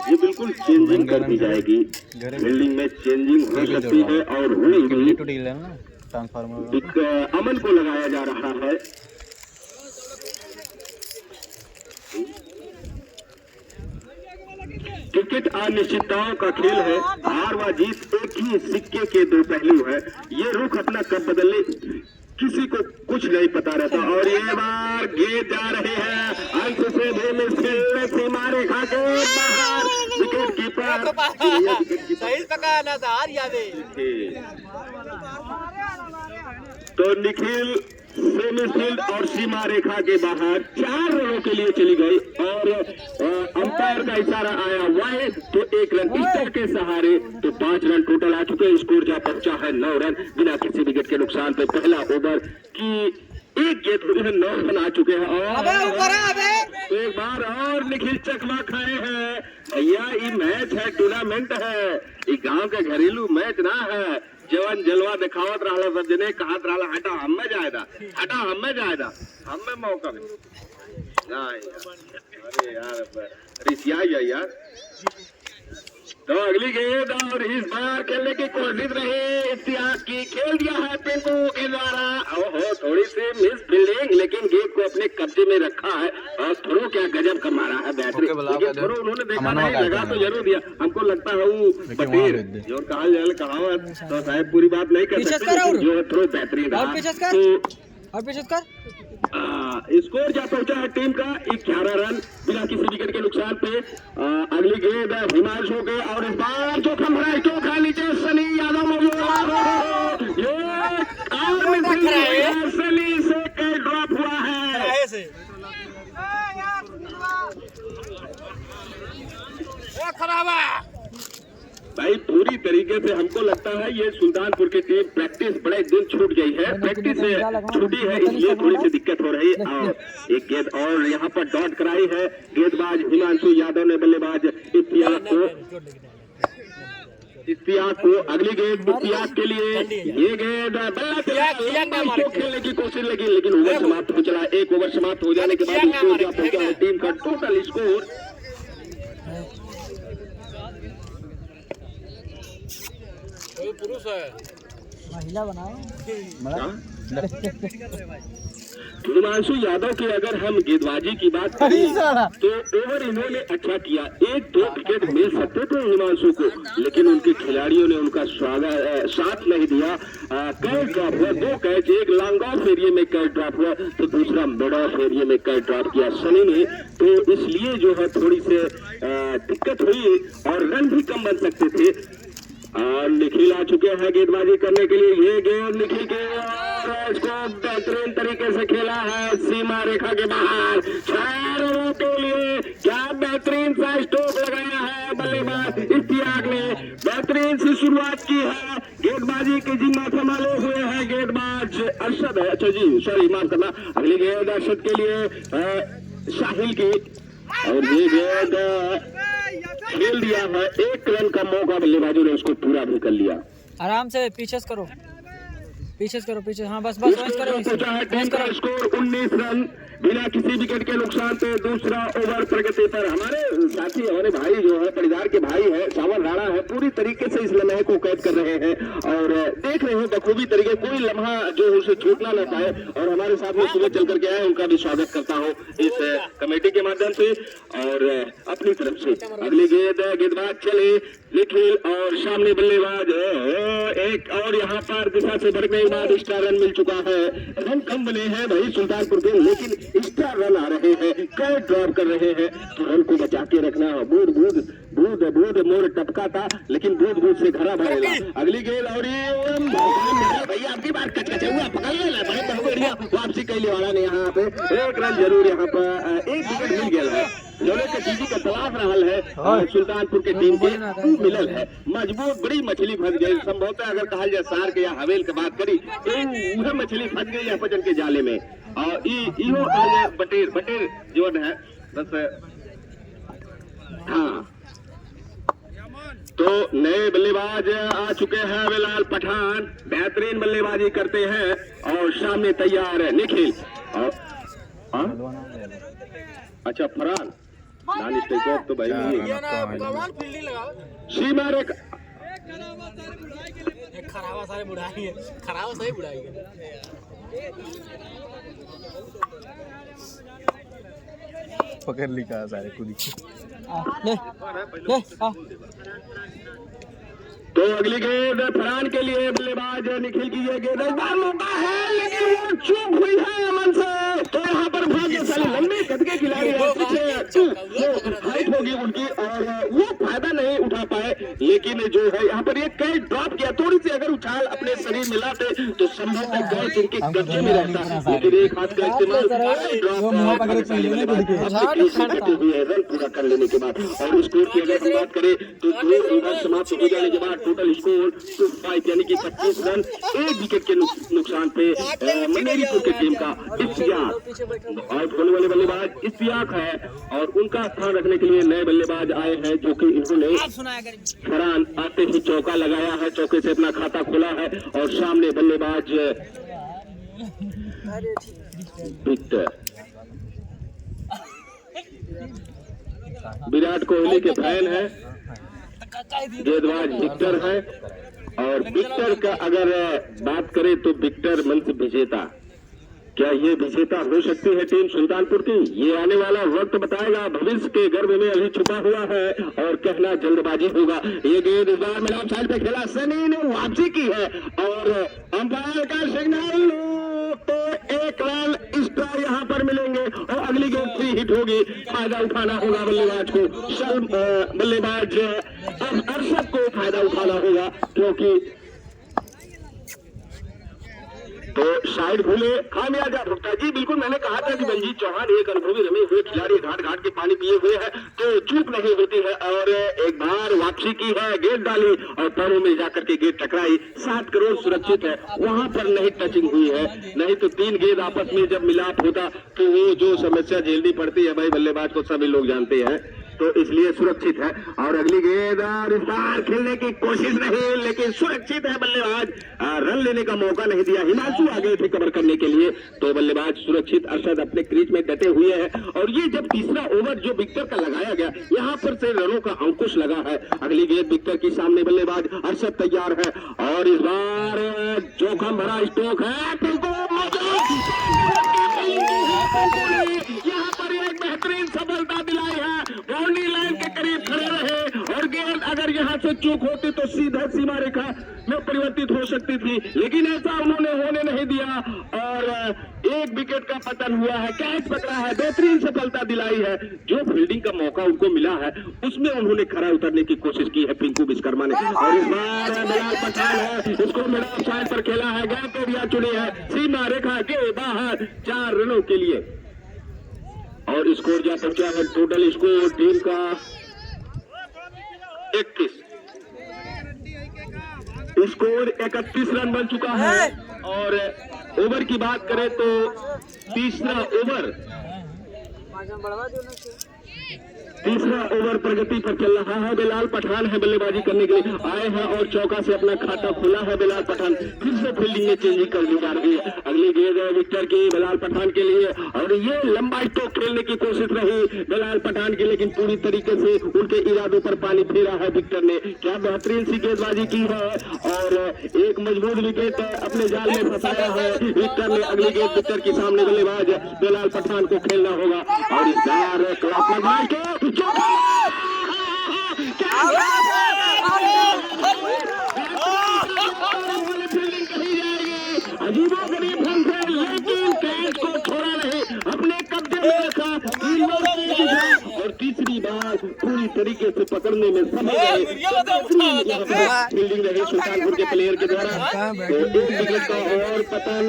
Speaker 1: ये बिल्कुल चेंजिंग कर दी जाएगी। फील्डिंग में चेंजिंग हो सकती है और हुई। अमन को लगाया जा रहा है। क्रिकेट अनिश्चितताओं का खेल है, हार व जीत एक ही सिक्के के 2 पहलू है। ये रुख अपना कब बदले किसी को कुछ नहीं पता रहता। और ये बार गेंद जा रहे हैं अंश से भी मुश्किल, सीमा रेखा के बाहर। विकेट कीपर
Speaker 2: सही पकाना था
Speaker 1: तो निखिल सेमी फील्ड और सीमा रेखा के बाहर 4 रनों के लिए चली गई। और अंपायर का इशारा आया वाइड, तो 1 रन इस के सहारे तो 5 रन टोटल आ चुके हैं। स्कोर जा पहुंचा है 9 रन बिना किसी विकेट के नुकसान पे। पहला ओवर की 1 गेंद हुई है, 9 रन आ चुके हैं। और एक बार और निखिल चकमा खाए हैं। भैया ये मैच है, टूर्नामेंट है, ये गांव का घरेलू मैच ना है। जवान जलवा दिखावत रहा, सब जने कहत रहा हटा हमें जायदा, हटा हमें जायदा, हमें मौका मिले। अरे यार रिसिया यार। तो अगली गेंद और इस बार खेलने की कोशिश रही इश्तियाक की, खेल दिया है पिंकू के द्वारा। ओहो थोड़ी सी मिस फील्डिंग, लेकिन गेंद को अपने कब्जे में रखा है। और थ्रो क्या गजब का मारा है बैटरी। थ्रो उन्होंने देखा नहीं, लगा तो जरूर दिया। हमको लगता है वो बटेर जो कहावत तो साहब पूरी बात नहीं कर सकते, जो थ्रो बेहतरीन रहा। स्कोर जा पहुंचा है टीम का 11 रन बिना किसी विकेट के नुकसान पे। अगली गेंद हिमांशु के और इस बार जो खंभरा चौका नीचे सनी यादव मौजूद। सनी से कई ड्रॉप हुआ है। भाई पूरी तरीके से हमको लगता है ये सुल्तानपुर की टीम प्रैक्टिस बड़े दिन छूट गई है, प्रैक्टिस छूटी है, इसलिए थोड़ी सी दिक्कत हो रही है। एक गेंद और यहाँ पर डॉट कराई है गेंदबाज हिमांशु यादव ने बल्लेबाज इश्तियाक को। अगली गेंद इश्तियाक के लिए, ये गेंद बल्ला खेलने की कोशिश लगी, लेकिन ओवर समाप्त हो चला। 1 ओवर समाप्त हो जाने के बाद टीम का टोटल स्कोर
Speaker 2: पुरुष है, महिला बनाओ।
Speaker 1: हिमांशु यादव की अगर हम गेंदबाजी की बात करें तो ओवर इन्होंने अच्छा किया, 1-2 विकेट मिल सकते थे हिमांशु को, लेकिन उनके खिलाड़ियों ने उनका साथ नहीं दिया। कैच ड्रॉप हुआ, 2 कैच, एक लॉन्ग ऑफ एरिया में कैच ड्रॉप हुआ तो दूसरा मिड ऑफ एरिया में कैच ड्रॉप किया सनी ने, तो इसलिए जो है थोड़ी से दिक्कत हुई और रन भी कम बन सकते थे। और निखिल आ चुके हैं गेंदबाजी करने के लिए, ये गेंद निखिल के इसको बेहतरीन तरीके से खेला है सीमा रेखा के बाहर 6 रनों के लिए। क्या बेहतरीन सा स्ट्रोक लगाया है बल्लेबाज इश्तियाक ने, बेहतरीन सी शुरुआत की है, गेंदबाजी की जिम्मा संभाले हुए हैं गेंदबाज अरशद है, अच्छा जी सॉरी माफ करना, अगली गेंद अरशद के लिए साहिल की, और ये गेंद खेल दिया है, 1 रन का मौका बल्लेबाजों ने उसको पूरा भी कर लिया।
Speaker 2: आराम से पीछे करो, पीछे करो, पीछे, हाँ बस बस
Speaker 1: पहुंचा है टीम का स्कोर 19 रन बिना किसी विकेट के नुकसान पे। दूसरा ओवर प्रगति पर हमारे साथी, हमारे भाई जो है परिवार के भाई है सावन राणा है, पूरी तरीके से इस लम्हे को कैद कर रहे हैं और देख रहे हैं बखूबी तरीके, कोई लम्हा जो उसे छूटना न पाए। और हमारे साथ में सुबह चल करके आए, उनका भी स्वागत करता हूँ इस कमेटी के माध्यम से और अपनी तरफ से। अगली गेंदबाज चले निखिल और सामने बल्लेबाज एक, और यहाँ पर दिशा से भड़कने के बाद एक्स्ट्रा रन मिल चुका है। रन कम बने हैं भाई सुल्तानपुर के, लेकिन एक्स्ट्रा रन आ रहे हैं, कैच ड्रॉप कर रहे हैं, तो रन को बचा के रखना। बूंद बूंद बूंद बूंद मोर टपका था, लेकिन बूंद बूंद से घरा भरेगा। अगली गेंद और भैया आपकी बात कचकचा पकड़ लेना भाई, बहुत बढ़िया वापसी कैले वाला ने यहाँ पे 1 रन जरूर, यहाँ पर 1 विकेट मिल गया है, जोड़े के चीजी का तलाश रहल है और सुल्तानपुर के टीम के मिलल है। मजबूत बड़ी मछली फंस गई, संभवतः अगर कहा जाए सार के या हवेल के बात करी, वह मछली फंस गई है पचन के जाले में। और इहो बटेर जो है बस, हाँ तो नए बल्लेबाज आ चुके हैं बिलाल पठान, बेहतरीन बल्लेबाजी करते हैं और सामने तैयार है निखिल और अच्छा फरहान नानी टेक तो भाई सीमा रेखा
Speaker 2: खराबा सारे बुढ़ाई है, खराबा सही बुढ़ाई है।
Speaker 3: पकड़ ली कहा सारे खुद
Speaker 2: ले ले आ।
Speaker 1: तो अगली गेंद फरहान के लिए बल्लेबाज निखिल की ये गेंद मौका है, लेकिन वो चूक हुई है अमन से, तो यहाँ पर भाग्यशाली लंबे कद के खिलाड़ी हाइट होगी उनकी और वो फायदा नहीं उठा पाए, लेकिन जो है यहाँ पर ये कैच ड्रॉप किया, थोड़ी सी अगर उछाल अपने शरीर मिलाते तो संभवतः कैच उनके कब्जे में रहता, लेकिन एक हाथ का इस्तेमाल रन पूरा कर लेने के बाद। और स्कोर की अगर हम बात करें तो 2 ओवर समाप्त हो जाने के बाद टोटल स्कोर 5 यानी कि 25 रन 1 विकेट के नुकसान पे मनेरीपुर के टीम का इश्तियाक। आउट होने वाले बल्लेबाज इश्तियाक है और उनका स्थान रखने के लिए नए बल्लेबाज आए हैं, जो कि इन्होंने फरहान आते ही चौका लगाया है, चौके से अपना खाता खोला है और सामने बल्लेबाज विक्टर, विराट कोहली के फैन है, गेंदबाज विक्टर है। और विक्टर का अगर बात करें तो विक्टर मंच विजेता, क्या ये विजेता हो सकती है टीम सुल्तानपुर की? ये आने वाला वक्त बताएगा, भविष्य के गर्भ में अभी छुपा हुआ है और कहना जल्दबाजी होगा। ये गेंद इस बार मिलाप साइड पे खेला, सनी ने वापसी की है और अंपायर का सिग्नल, तो 1 रन एक्स्ट्रा यहाँ पर मिलेंगे और अगली गेंद 3 हिट होगी, फायदा उठाना होगा बल्लेबाज को, बल्लेबाज अरशद को फायदा उठाना होगा, क्योंकि तो साइड भूले खामियाजा भुगता। जी बिल्कुल, मैंने कहा था कि बलजीत चौहान एक अनुभवी रमे हुए खिलाड़ी, घाट घाट के पानी पिए हुए हैं तो चूक नहीं होती है। और एक बार वापसी की है, गेंद डाली और पैरों में जाकर के गेंद टकराई, 7 करोड़ सुरक्षित है, वहां पर नहीं टचिंग हुई है, नहीं तो 3 गेंद आपस में जब मिलाप होता तो वो जो समस्या झेलनी पड़ती है भाई बल्लेबाज को सभी लोग जानते हैं। तो इसलिए सुरक्षित है। और अगली गेंद और इस बार खेलने की कोशिश नहीं, लेकिन सुरक्षित है बल्लेबाज, रन लेने का मौका नहीं दिया। हिमांशु आ गए थे कवर करने के लिए, तो बल्लेबाज सुरक्षित अरशद अपने क्रीज में डटे हुए हैं। और ये जब तीसरा ओवर जो विक्टर का लगाया गया, यहाँ पर से रनों का अंकुश लगा है। अगली गेंद विक्टर की सामने बल्लेबाज अरशद तैयार है और इस बार जोखिम भरा स्ट्रोक है। यहाँ पर एक बेहतरीन सफलता दिलाई है, बाउंड्री लाइन के करीब खड़े रहे और गेंद अगर यहाँ से चूक होती तो सीधा सीमा रेखा में परिवर्तित हो सकती थी, लेकिन ऐसा उन्होंने होने नहीं दिया और एक विकेट का पतन हुआ है, कैच पकड़ा है, बेहतरीन सफलता दिलाई है। जो फील्डिंग का मौका उनको मिला है उसमें उन्होंने खरा उतरने की कोशिश की है पिंकू विश्वकर्मा ने। और इस बार बिलाल पठान है, इसको मिड ऑफ साइड पर खेला है, गैप एरिया चुनी है, सीमा रेखा के बाहर 4 रनों के लिए। और स्कोर जा पहुंचा है, टोटल स्कोर टीम का 31, स्कोर 31 रन बन चुका है। और ओवर की बात करें तो तीसरा ओवर प्रगति पर चल रहा है। बिलाल पठान है बल्लेबाजी करने के लिए आए हैं और चौका से अपना खाता खोला है बिलाल पठान, फिर से फील्डिंग में चेंजिंग कर दी जा रही है। अगली गेंद है विक्टर की बिलाल पठान के लिए और ये लंबा स्ट्रोक खेलने की कोशिश रही बिलाल पठान की, लेकिन पूरी तरीके से उनके इरादों पर पानी फेरा है विक्टर ने। क्या बेहतरीन सी गेंदबाजी की है और एक मजबूत विकेट अपने जाल में फंसाया है विक्टर ने। अगली गेंद विक्टर की सामने बल्लेबाज बिलाल पठान को खेलना होगा और इस बार अजीबोगरीब ढंग से, लेकिन कैच को छोड़ा नहीं, अपने कब्जे में रखा और तीसरी बार पूरी तरीके से पकड़ने में सफल रहे। फील्डिंग रही सुल्तानपुर के प्लेयर के द्वारा, तो एक विकेट का और पतन,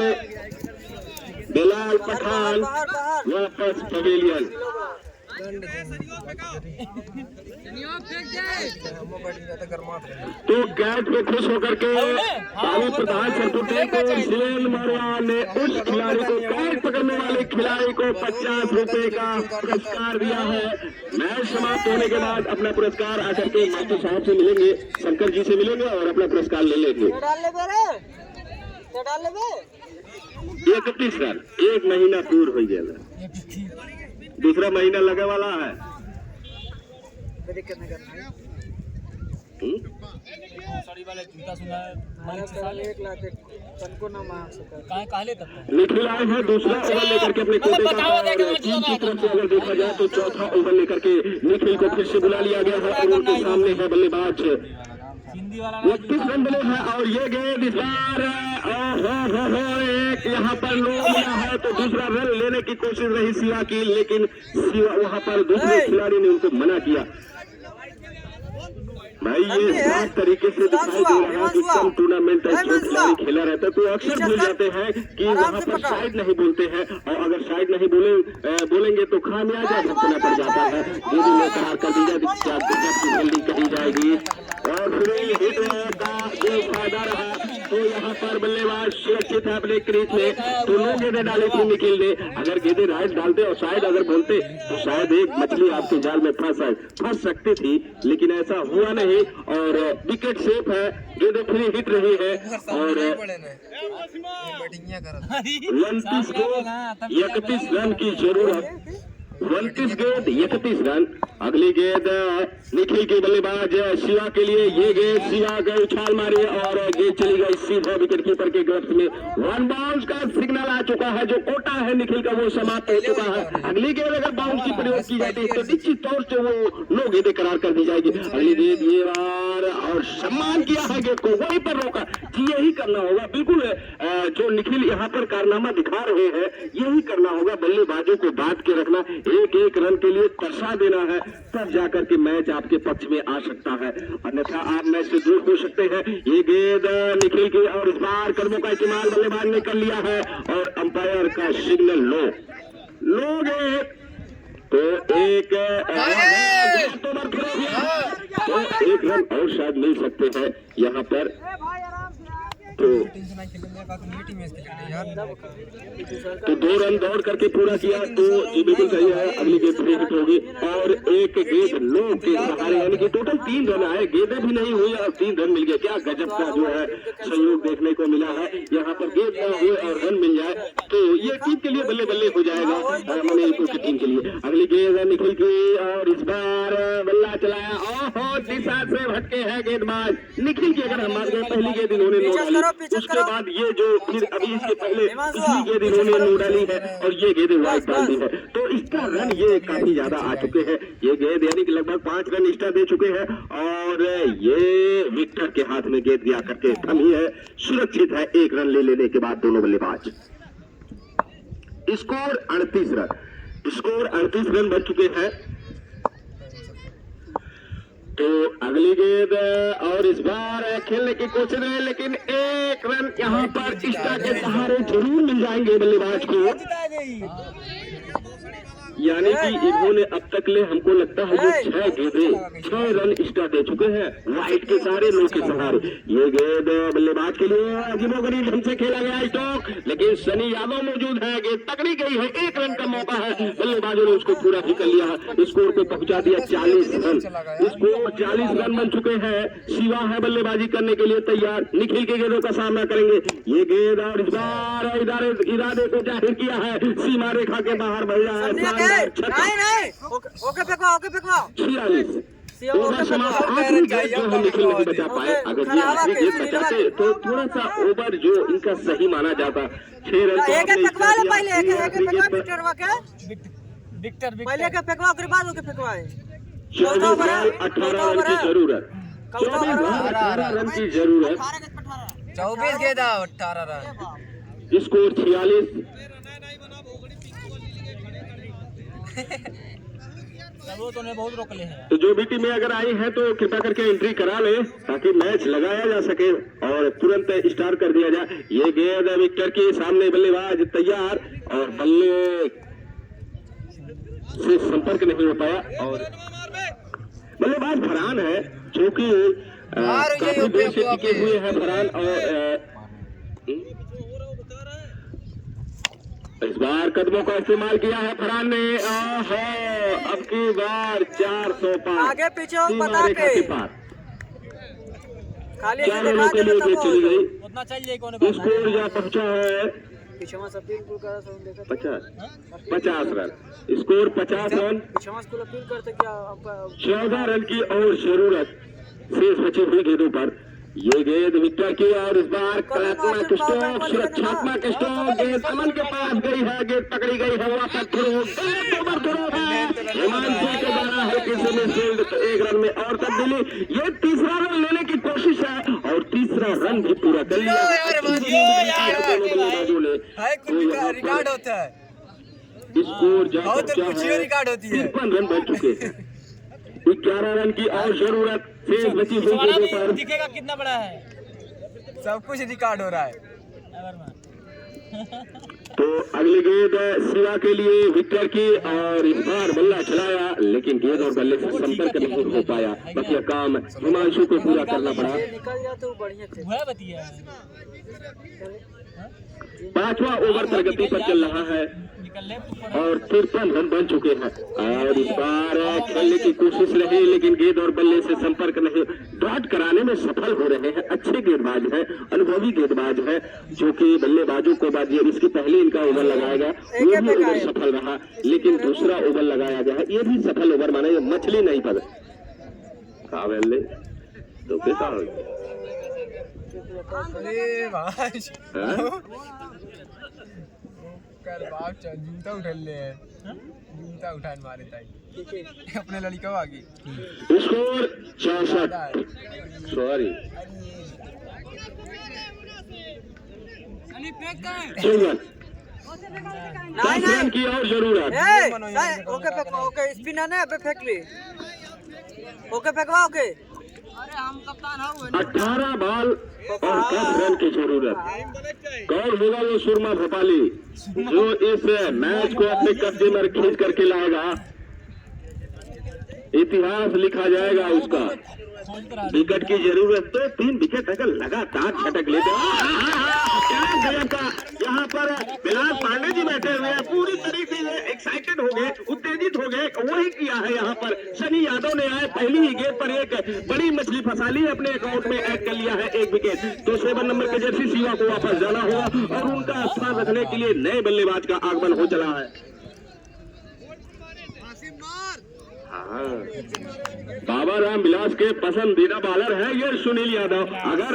Speaker 1: बिलाल पठान वापस पवेलियन। तो कैच में खुश होकर के प्रधान सरपुटे को शिवेंद्र मौर्य ने उस खिलाड़ी को, कैच पकड़ने वाले खिलाड़ी को 50 रुपए का पुरस्कार दिया है। मैच समाप्त होने के बाद अपना पुरस्कार आकर के मास्टर साहब से मिलेंगे, शंकर जी से मिलेंगे और अपना पुरस्कार ले लेंगे। 31 रन, 1 महीना पूर्ण हो गया, दूसरा महीना लगे वाला है। निखिल आए हैं दूसरा ओवर लेकर के अपने कोटे का, टीम की तरफ से अगर देखा जाए तो चौथा ओवर लेकर के निखिल को फिर से बुला लिया गया है और उनके सामने है बल्लेबाज 31 रन बने हैं। और ये गेंद इस बार एक यहाँ पर लोग लिया है तो दूसरा रन लेने की कोशिश रही शिवा की, लेकिन शिवा वहां पर दूसरे खिलाड़ी ने उनको मना किया। भाई ये साफ तरीके से दिखाई दे रहा है कि कम टूर्नामेंट जो खिलाड़ी खेला रहता है तो अक्सर भूल जाते हैं कि वहाँ पर साइड नहीं बोलते हैं, और अगर साइड नहीं बोलेंगे तो खामियाजा भुगतना पड़ जाता है। ये भी करार कर दी जाएगी कही जाएगी और फिर हिट का जो फायदा रहा तो यहाँ पर बल्लेबाज सुरक्षित है अपने क्रीज में। दोनों गेंदें डाली थी निखिल ने, अगर गेंदें राइट डालते और शायद अगर बोलते तो शायद एक मछली आपके जाल में फंस सकती थी, लेकिन ऐसा हुआ नहीं और विकेट सेफ है, गेंदें फ्री हिट रही है और 31 रन की जरूरत, 29 गेंद 31 रन। अगली गेंद निखिल के बल्लेबाज शिवा के लिए, ये गेंद शिवा गई उछाल मारी और गेंद चली गई सीधा विकेट कीपर के ग्लव्स में। 1 बाउंस का सिग्नल आ चुका है, जो कोटा है निखिल का वो समाप्त हो चुका है। अगली गेंद अगर बाउंस की प्रयोग की जाती है तो निश्चित तौर से वो 9 गेंदें करार कर दी जाएगी। अगली गेंद ये बार और सम्मान किया है गेंद को, वहीं पर रोका, यही करना होगा बिल्कुल। जो निखिल यहाँ पर कारनामा दिखा रहे हैं यही करना होगा, बल्लेबाजों को बांध के रखना, एक रन के लिए तरसा देना है, तब जाकर के मैच आपके पक्ष में आ सकता है, अन्यथा आप मैच से दूर हो सकते हैं। ये गेंद निखिल की और इस बार कदमों का इस्तेमाल बल्लेबाज ने कर लिया है और अंपायर का सिग्नल लो गेंद तो एक रन और शायद मिल सकते हैं यहाँ पर। तो 2 रन दौड़ करके पूरा किया तो ये बिल्कुल सही है। अगली गेंद फ्री हिट होगी और एक गेंद लो के सहारे, यानी कि टोटल 3 रन आए, गेंदें भी नहीं हुई और 3 रन मिल गए। क्या गजब का जो है सहयोग देखने को मिला है। यहाँ पर गेंद ना हुए और रन मिल जाए तो ये टीम के लिए बल्ले बल्ले हो जाएगा, मणिपुर की टीम के लिए। अगली गेंद निखिल की और इस बार बल्ला चलाया, ओहो दिशा से भटके है गेंदबाज निखिल की। अगर हम बात करें पहली गेंद इन्होंने नो डाली, उसके बाद ये जो फिर अभी इसके पहले पिछली गेंद इन्होंने नो डाली है और ये गेंद वाइड डाल दी है, तो इसका रन ये काफी ज्यादा आ चुके हैं। ये गेंद यानी कि लगभग 5 रन एक्स्ट्रा दे चुके हैं और ये विक्टर के हाथ में गेंद गया करके थमी है, सुरक्षित है 1 रन ले लेने के बाद दोनों बल्लेबाज। स्कोर 38 रन, स्कोर 38 रन बन चुके हैं। तो अगली गेंद और इस बार खेलने की कोशिश है, लेकिन 1 रन यहाँ पर स्टा के सहारे जरूर मिल जाएंगे बल्लेबाज को। यानी कि इन्होंने अब तक ले हमको लगता है ये 6 गेंदें 6 रन स्टा दे चुके हैं वाइट के सहारे, लो के सहारे। ये गेंद बल्लेबाज के लिए अजीबोगरीब ढंग से खेला गया स्टॉक, लेकिन सनी यादव मौजूद है, गेंद पकड़ी गई है, 1 रन का मौका है, बल्लेबाजों ने उसको पूरा भी कर लिया है, स्कोर पे पहुंचा दिया 40 रन। स्कोर 40 रन बन चुके हैं। शिवा है बल्लेबाजी करने के लिए तैयार, निखिल के गेंदों का सामना करेंगे। ये गेंद और इस बार इरादे को जाहिर किया है, सीमा रेखा के बाहर बढ़ रहा है।
Speaker 2: ओके फेंकवा, ओके फेंकवा।
Speaker 1: 46 ओवर समाप्त, आखिरी गेंद जो हम निखिल नहीं बचा पाए। अगर ये आखिरी गेंद बचाते तो थोड़ा सा ओवर जो इनका सही माना जाता। 6 रन
Speaker 2: पहले के फेंकवा, उसके बाद ओके फेंकवाए।
Speaker 1: 24 बॉल 18 रन की जरूरत, 24 बॉल 18 रन की जरूरत,
Speaker 2: 24 गेंद 18 रन,
Speaker 1: स्कोर 46।
Speaker 2: बहुत रोक ले हैं।
Speaker 1: तो जो भी टीमें अगर आई हैं तो कृपया करके एंट्री करा ले ताकि मैच लगाया जा सके और तुरंत स्टार्ट कर दिया जाए। ये गेंद विकेट के सामने, बल्लेबाज तैयार और बल्ले से संपर्क नहीं हो पाया और बल्लेबाज फरहान है जो कि काफी देर से टिके हुए हैं फरहान। और इस बार कदमों का इस्तेमाल किया है फरहान ने, अब की बार 405
Speaker 2: आगे पीछे बता के खाली
Speaker 1: 4 रनों के लिए गेंद चली गई।
Speaker 2: उतना चाहिए कौन
Speaker 1: स्कोर यहाँ पहुंचा है 50 रन, स्कोर 50 रन, 14 रन की और जरूरत शेष बची हुई गेंदों पर। ये गेंद विकेट की और इस बार कलात्मक स्ट्रोक, सुरक्षात्मक स्ट्रोक, गेंद अमन के पास गई है, गेंद पकड़ी गई है, वापस थ्रो है, हिमांशु के द्वारा हल्की से मिसफील्ड, 1 रन में और तब्दीली। ये तीसरा रन लेने की कोशिश है और तीसरा रन भी पूरा कर लिया।
Speaker 2: रिकॉर्ड होता है,
Speaker 1: स्कोर जहाँ
Speaker 2: रिकॉर्ड होती है।
Speaker 1: 53 रन बन चुके हैं, 11 रन की और जरूरत शेष बची हुई गेंदों पर।
Speaker 2: दिखेगा कितना बड़ा है, सब कुछ रिकॉर्ड हो रहा है।
Speaker 1: तो अगली गेंद शिवा के लिए विकेट की और इस बार बल्ला चलाया, लेकिन गेंद और बल्ले से संपर्क नहीं हो पाया। बकिया काम हिमांशु को पूरा करना पड़ा।
Speaker 2: निकल जाए तो बढ़िया।
Speaker 1: 5वां ओवर प्रगति पर चल रहा है और 53 रन बन चुके हैं और इस बार खेलने की कोशिश रही, लेकिन गेंद और बल्ले से संपर्क नहीं, डॉट कराने में सफल हो रहे हैं। अच्छे गेंदबाज हैं, अनुभवी गेंदबाज हैं जो कि बल्लेबाजों को बाजी। इसकी पहले इनका ओवर लगाया गया, वो भी ओवर सफल रहा, लेकिन दूसरा ओवर लगाया गया है, ये भी सफल ओवर माना। मछली नहीं पड़ तो कैसा
Speaker 2: जूता उठा ले, जूता उठा मारे अपने लड़का आगे।
Speaker 1: स्कोर 64, सॉरी 10 रन की और जरूरत।
Speaker 2: ओके फेंकवा, ओके स्पिनर ने अबे फेंक ली, ओके फेंकवा, ओके। अरे हम कप्तान हो।
Speaker 1: 18 बॉल और 10 रन की जरूरत। कौन होगा वो सुरमा भोपाली जो इस मैच को अपने कब्जे में खींच करके लाएगा? इतिहास लिखा जाएगा उसका। विकेट की जरूरत तो 3 विकेट अगर लगातार छटक लेते क्या गजब का। यहाँ पर विलास पांडे जी बैठे हुए हैं, पूरी तरीके से एक्साइटेड हो गए, उत्तेजित हो गए। वही किया है यहाँ पर सनी यादव ने आए, पहली ही गेंद पर एक बड़ी मछली फंसा ली, अपने अकाउंट में ऐड कर लिया है 1 विकेट। तो 7 नंबर के जर्सी शिवा को वापस जाना होगा और उनका स्थान रखने के लिए नए बल्लेबाज का आगमन हो चला है। बाबा राम विलास के पसंदीदा बॉलर है ये सुनील यादव। अगर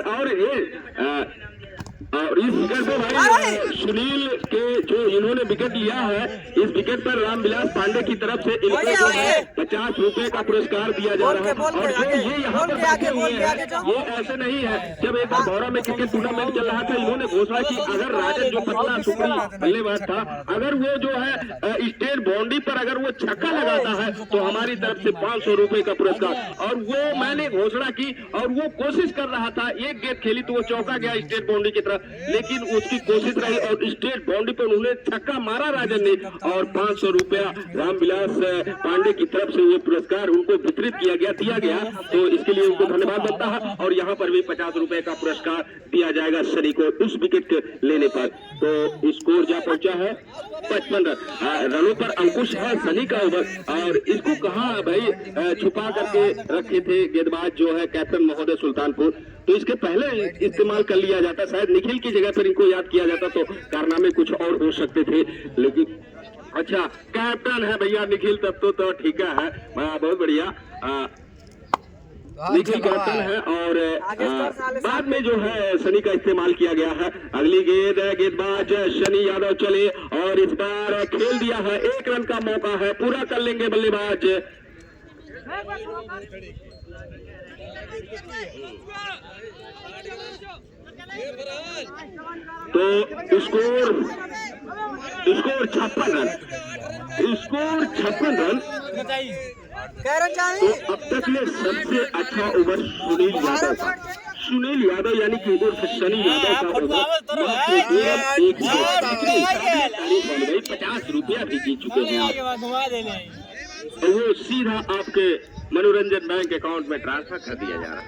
Speaker 1: और इस विकेट पे भाई सुनील के जो इन्होंने विकेट लिया है, इस विकेट पर रामविलास पांडे की तरफ से इनको 50 रुपए का पुरस्कार दिया जा रहा है। और जो ये यहाँ पर बैठे हुए हैं ये ऐसे नहीं है। जब एक बार भौरा में क्रिकेट टूर्नामेंट चल रहा था, इन्होंने घोषणा की अगर राजन जो पतला सुपरी बल्लेबाज था, अगर वो जो है स्टेट बाउंड्री पर अगर वो छक्का लगाता है तो हमारी तरफ से 500 रुपए का पुरस्कार। और वो मैंने घोषणा की और वो कोशिश कर रहा था, एक गेंद खेली तो वो चौका गया स्टेट बाउंड्री की तरफ, लेकिन उसकी कोशिश रही और स्टेट बाउंड्री पर उन्होंने छक्का मारा राजन ने। और 500 रुपया रामविलास पांडे की तरफ से ये पुरस्कार उनको वितरित दिया गया। तो इसके लिए उनको धन्यवाद बनता है। और यहाँ पर भी 50 रुपए का पुरस्कार दिया जाएगा सनी को उस विकेट लेने पर। तो स्कोर जा पहुंचा है 55 रनों पर अंकुश है सनी का ओवर। और इसको कहा भाई छुपा करके रखे थे गेंदबाज जो है कैप्टन महोदय सुल्तानपुर, तो इसके पहले इस्तेमाल कर लिया जाता। शायद निखिल की जगह पर इनको याद किया जाता तो कारनामे कुछ और हो सकते थे। लेकिन अच्छा कैप्टन है भैया निखिल, तब तो ठीक है, बहुत बढ़िया। निखिल कैप्टन है और बाद में जो है सनी का इस्तेमाल किया गया है। अगली गेंदबाज सनी यादव चले और इस बार खेल दिया है, 1 रन का मौका है, पूरा कर लेंगे बल्लेबाज। तो स्कोर 56 रन, स्कोर 56 रन। तो अब तक में सबसे अच्छा ओवर सुनील यादव यानी कि सनी यादव का ओवर 50 रुपया भी जीत चुके हैं। तो वो सीधा आपके मनोरंजन बैंक अकाउंट में ट्रांसफर कर दिया जा रहा है।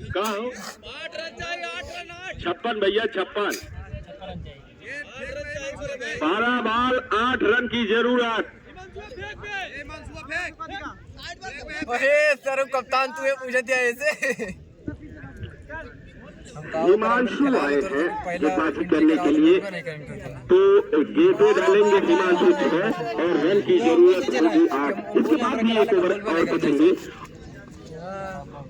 Speaker 1: कहा हो 56 भैया 56, 12 बॉल 8 रन की जरूरत।
Speaker 2: सर कप्तान तू पूछा दिया ऐसे।
Speaker 1: हिमांशु आए हैं गेंदबाजी करने के लिए, तो गेंदें डालेंगे हिमांशु 6 और रन की जरूरत होगी 8। इसके बाद भी एक ओवर और बचेंगे।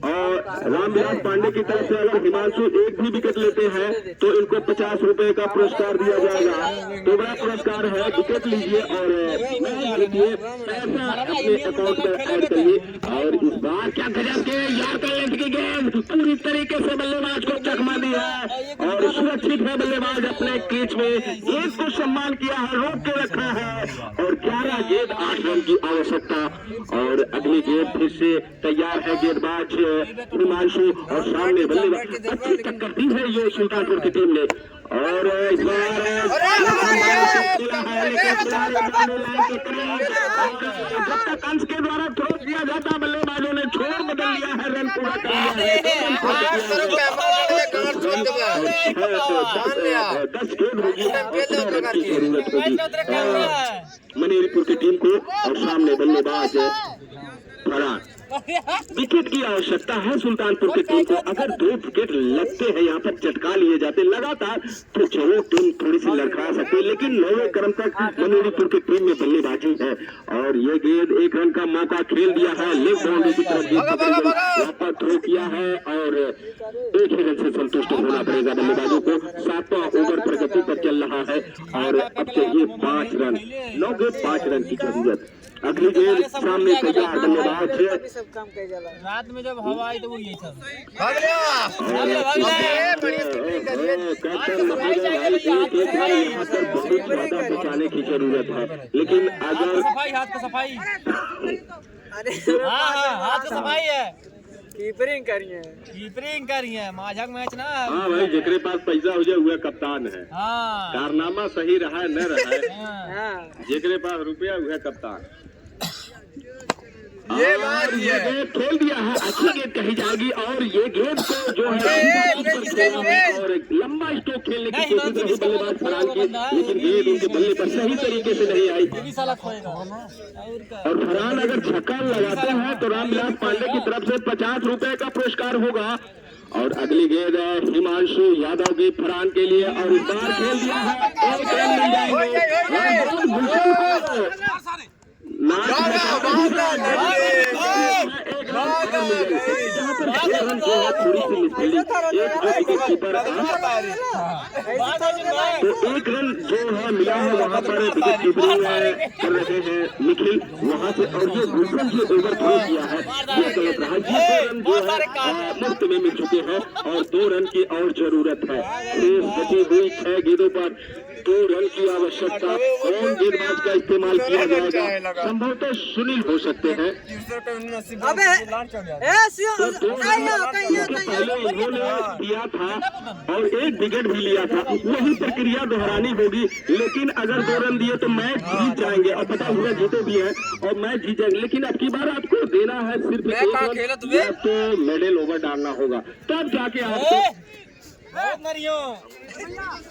Speaker 1: और रामविलास पांडे की तरफ से अगर हिमांशु एक भी विकेट लेते हैं तो इनको 50 रुपए का पुरस्कार दिया जाएगा। तो बड़ा पुरस्कार है, विकेट लीजिए और पैसा अपने अकाउंट में ऐड करिए। और इस बार क्या गजब के यार का लेंथ की गेंद पूरी तरीके से बल्लेबाज को चकमा दी है और सुरक्षित है बल्लेबाज अपने क्रीज में, गेंद को सम्मान किया है, रोक के रखा है। और 11 गेंद 8 रन की आवश्यकता। और अगली गेंद फिर से तैयार है गेंदबाज हिमांशु और सामने बल्लेबाज। अच्छी टक्कर दी है ये सुल्तानपुर की टीम ने। और इस बार जब तक अंश के द्वारा थ्रो किया जाता बल्लेबाजों ने छोड़ बदल लिया है, रन पूरा कर लिया है। 10 गेंद होगी, मणिपुर की टीम को। और सामने बल्लेबाज फरार। विकेट की आवश्यकता है सुल्तानपुर की टीम को। अगर 2 विकेट लगते हैं यहाँ पर चटका लिए जाते लगातार तो जरूर टीम थोड़ी सी लड़खड़ा सकती है, लेकिन 9वें क्रम तक मणिपुर की टीम में बल्लेबाजी है। और ये गेंद 1 रन का मौका खेल दिया है, लेफ्ट बाउंड्री की तरफ यहाँ पर थ्रो किया है और 1 ही रन से संतुष्ट होना पड़ेगा बल्लेबाजों को। 7वां ओवर प्रगति पर चल रहा है और अब चाहिए 5 रन, 9 गेंद 5 रन की जरूरत। अगली गेंद सामने तैयार बल्लेबाज
Speaker 2: रात में जब हवा आई तो वो यही था।
Speaker 1: बचाने की जरूरत है, लेकिन अगर
Speaker 2: सफाई हाथ का सफाई, अरे हाथ का सफाई है। कीपरिंग करिए माझक मैच ना।
Speaker 1: हाँ भाई, जेकरे पास पैसा हो जाए हुआ कप्तान है।
Speaker 2: हाँ
Speaker 1: कारनामा सही रहा है न रहा है,
Speaker 2: हाँ
Speaker 1: जेकरे पास रुपया हुआ कप्तान। ये बात ये गेंद खेल दिया है, अच्छी गेंद कही जाएगी और ये गेंद को जो है और एक लंबा स्ट्रोक खेलने की कोशिश रही बल्लेबाज फरहान की, लेकिन गेंद उनके बल्ले पर सही तरीके से नहीं आई। और फरहान अगर छक्का लगाते हैं तो रामविलास पांडे की तरफ से 50 रुपए का पुरस्कार होगा। और अगली गेंद है हिमांशु यादव की फरहान के लिए और इस बार खेल दिया है, एक रन मिल जाएंगे। एक रन जो है मिला है वहाँ पर विकेट कीपिंग कर रहे हैं निखिल वहाँ से, और ये गुलशन से ओवर थ्रो किया है, ये गलत रहा। ये रन जो है मुफ्त में मिल चुके हैं और 2 रन की और जरूरत है। बची हुई 6 गेंदों पर 2 रन की आवश्यकता। कौन गेंदबाज का इस्तेमाल किया जाएगा? संभवतः सुनील हो सकते हैं।
Speaker 2: अबे
Speaker 1: पहले उन्होंने दिया था और 1 विकेट भी लिया था, वही प्रक्रिया दोहरानी होगी। लेकिन अगर 2 रन दिए तो मैच जीत जाएंगे और पता हुआ जीते भी हैं और मैच जीत जाएंगे। लेकिन अब की बार आपको देना है सिर्फ 1 रन, या तो मिडिल ओवर डालना होगा, तब जाके आपको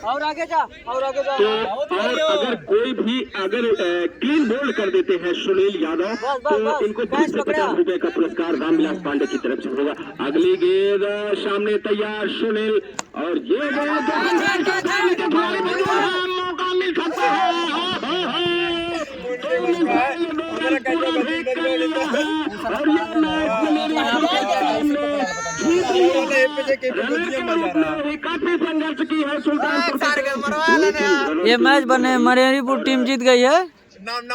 Speaker 2: और आगे जा
Speaker 1: तो। और अगर कोई भी अगर क्लीन बोल्ड कर देते हैं सुनील यादव तो इनको 50 रुपए का पुरस्कार रामविलास पांडे की तरफ से होगा। अगली गेंद सामने तैयार सुनील और ये मौका मिल सकता है। काफी संघर्ष की है सुल्तानपुर।
Speaker 2: ये मैच बने मरेरीपुर टीम जीत गई है।
Speaker 4: नाम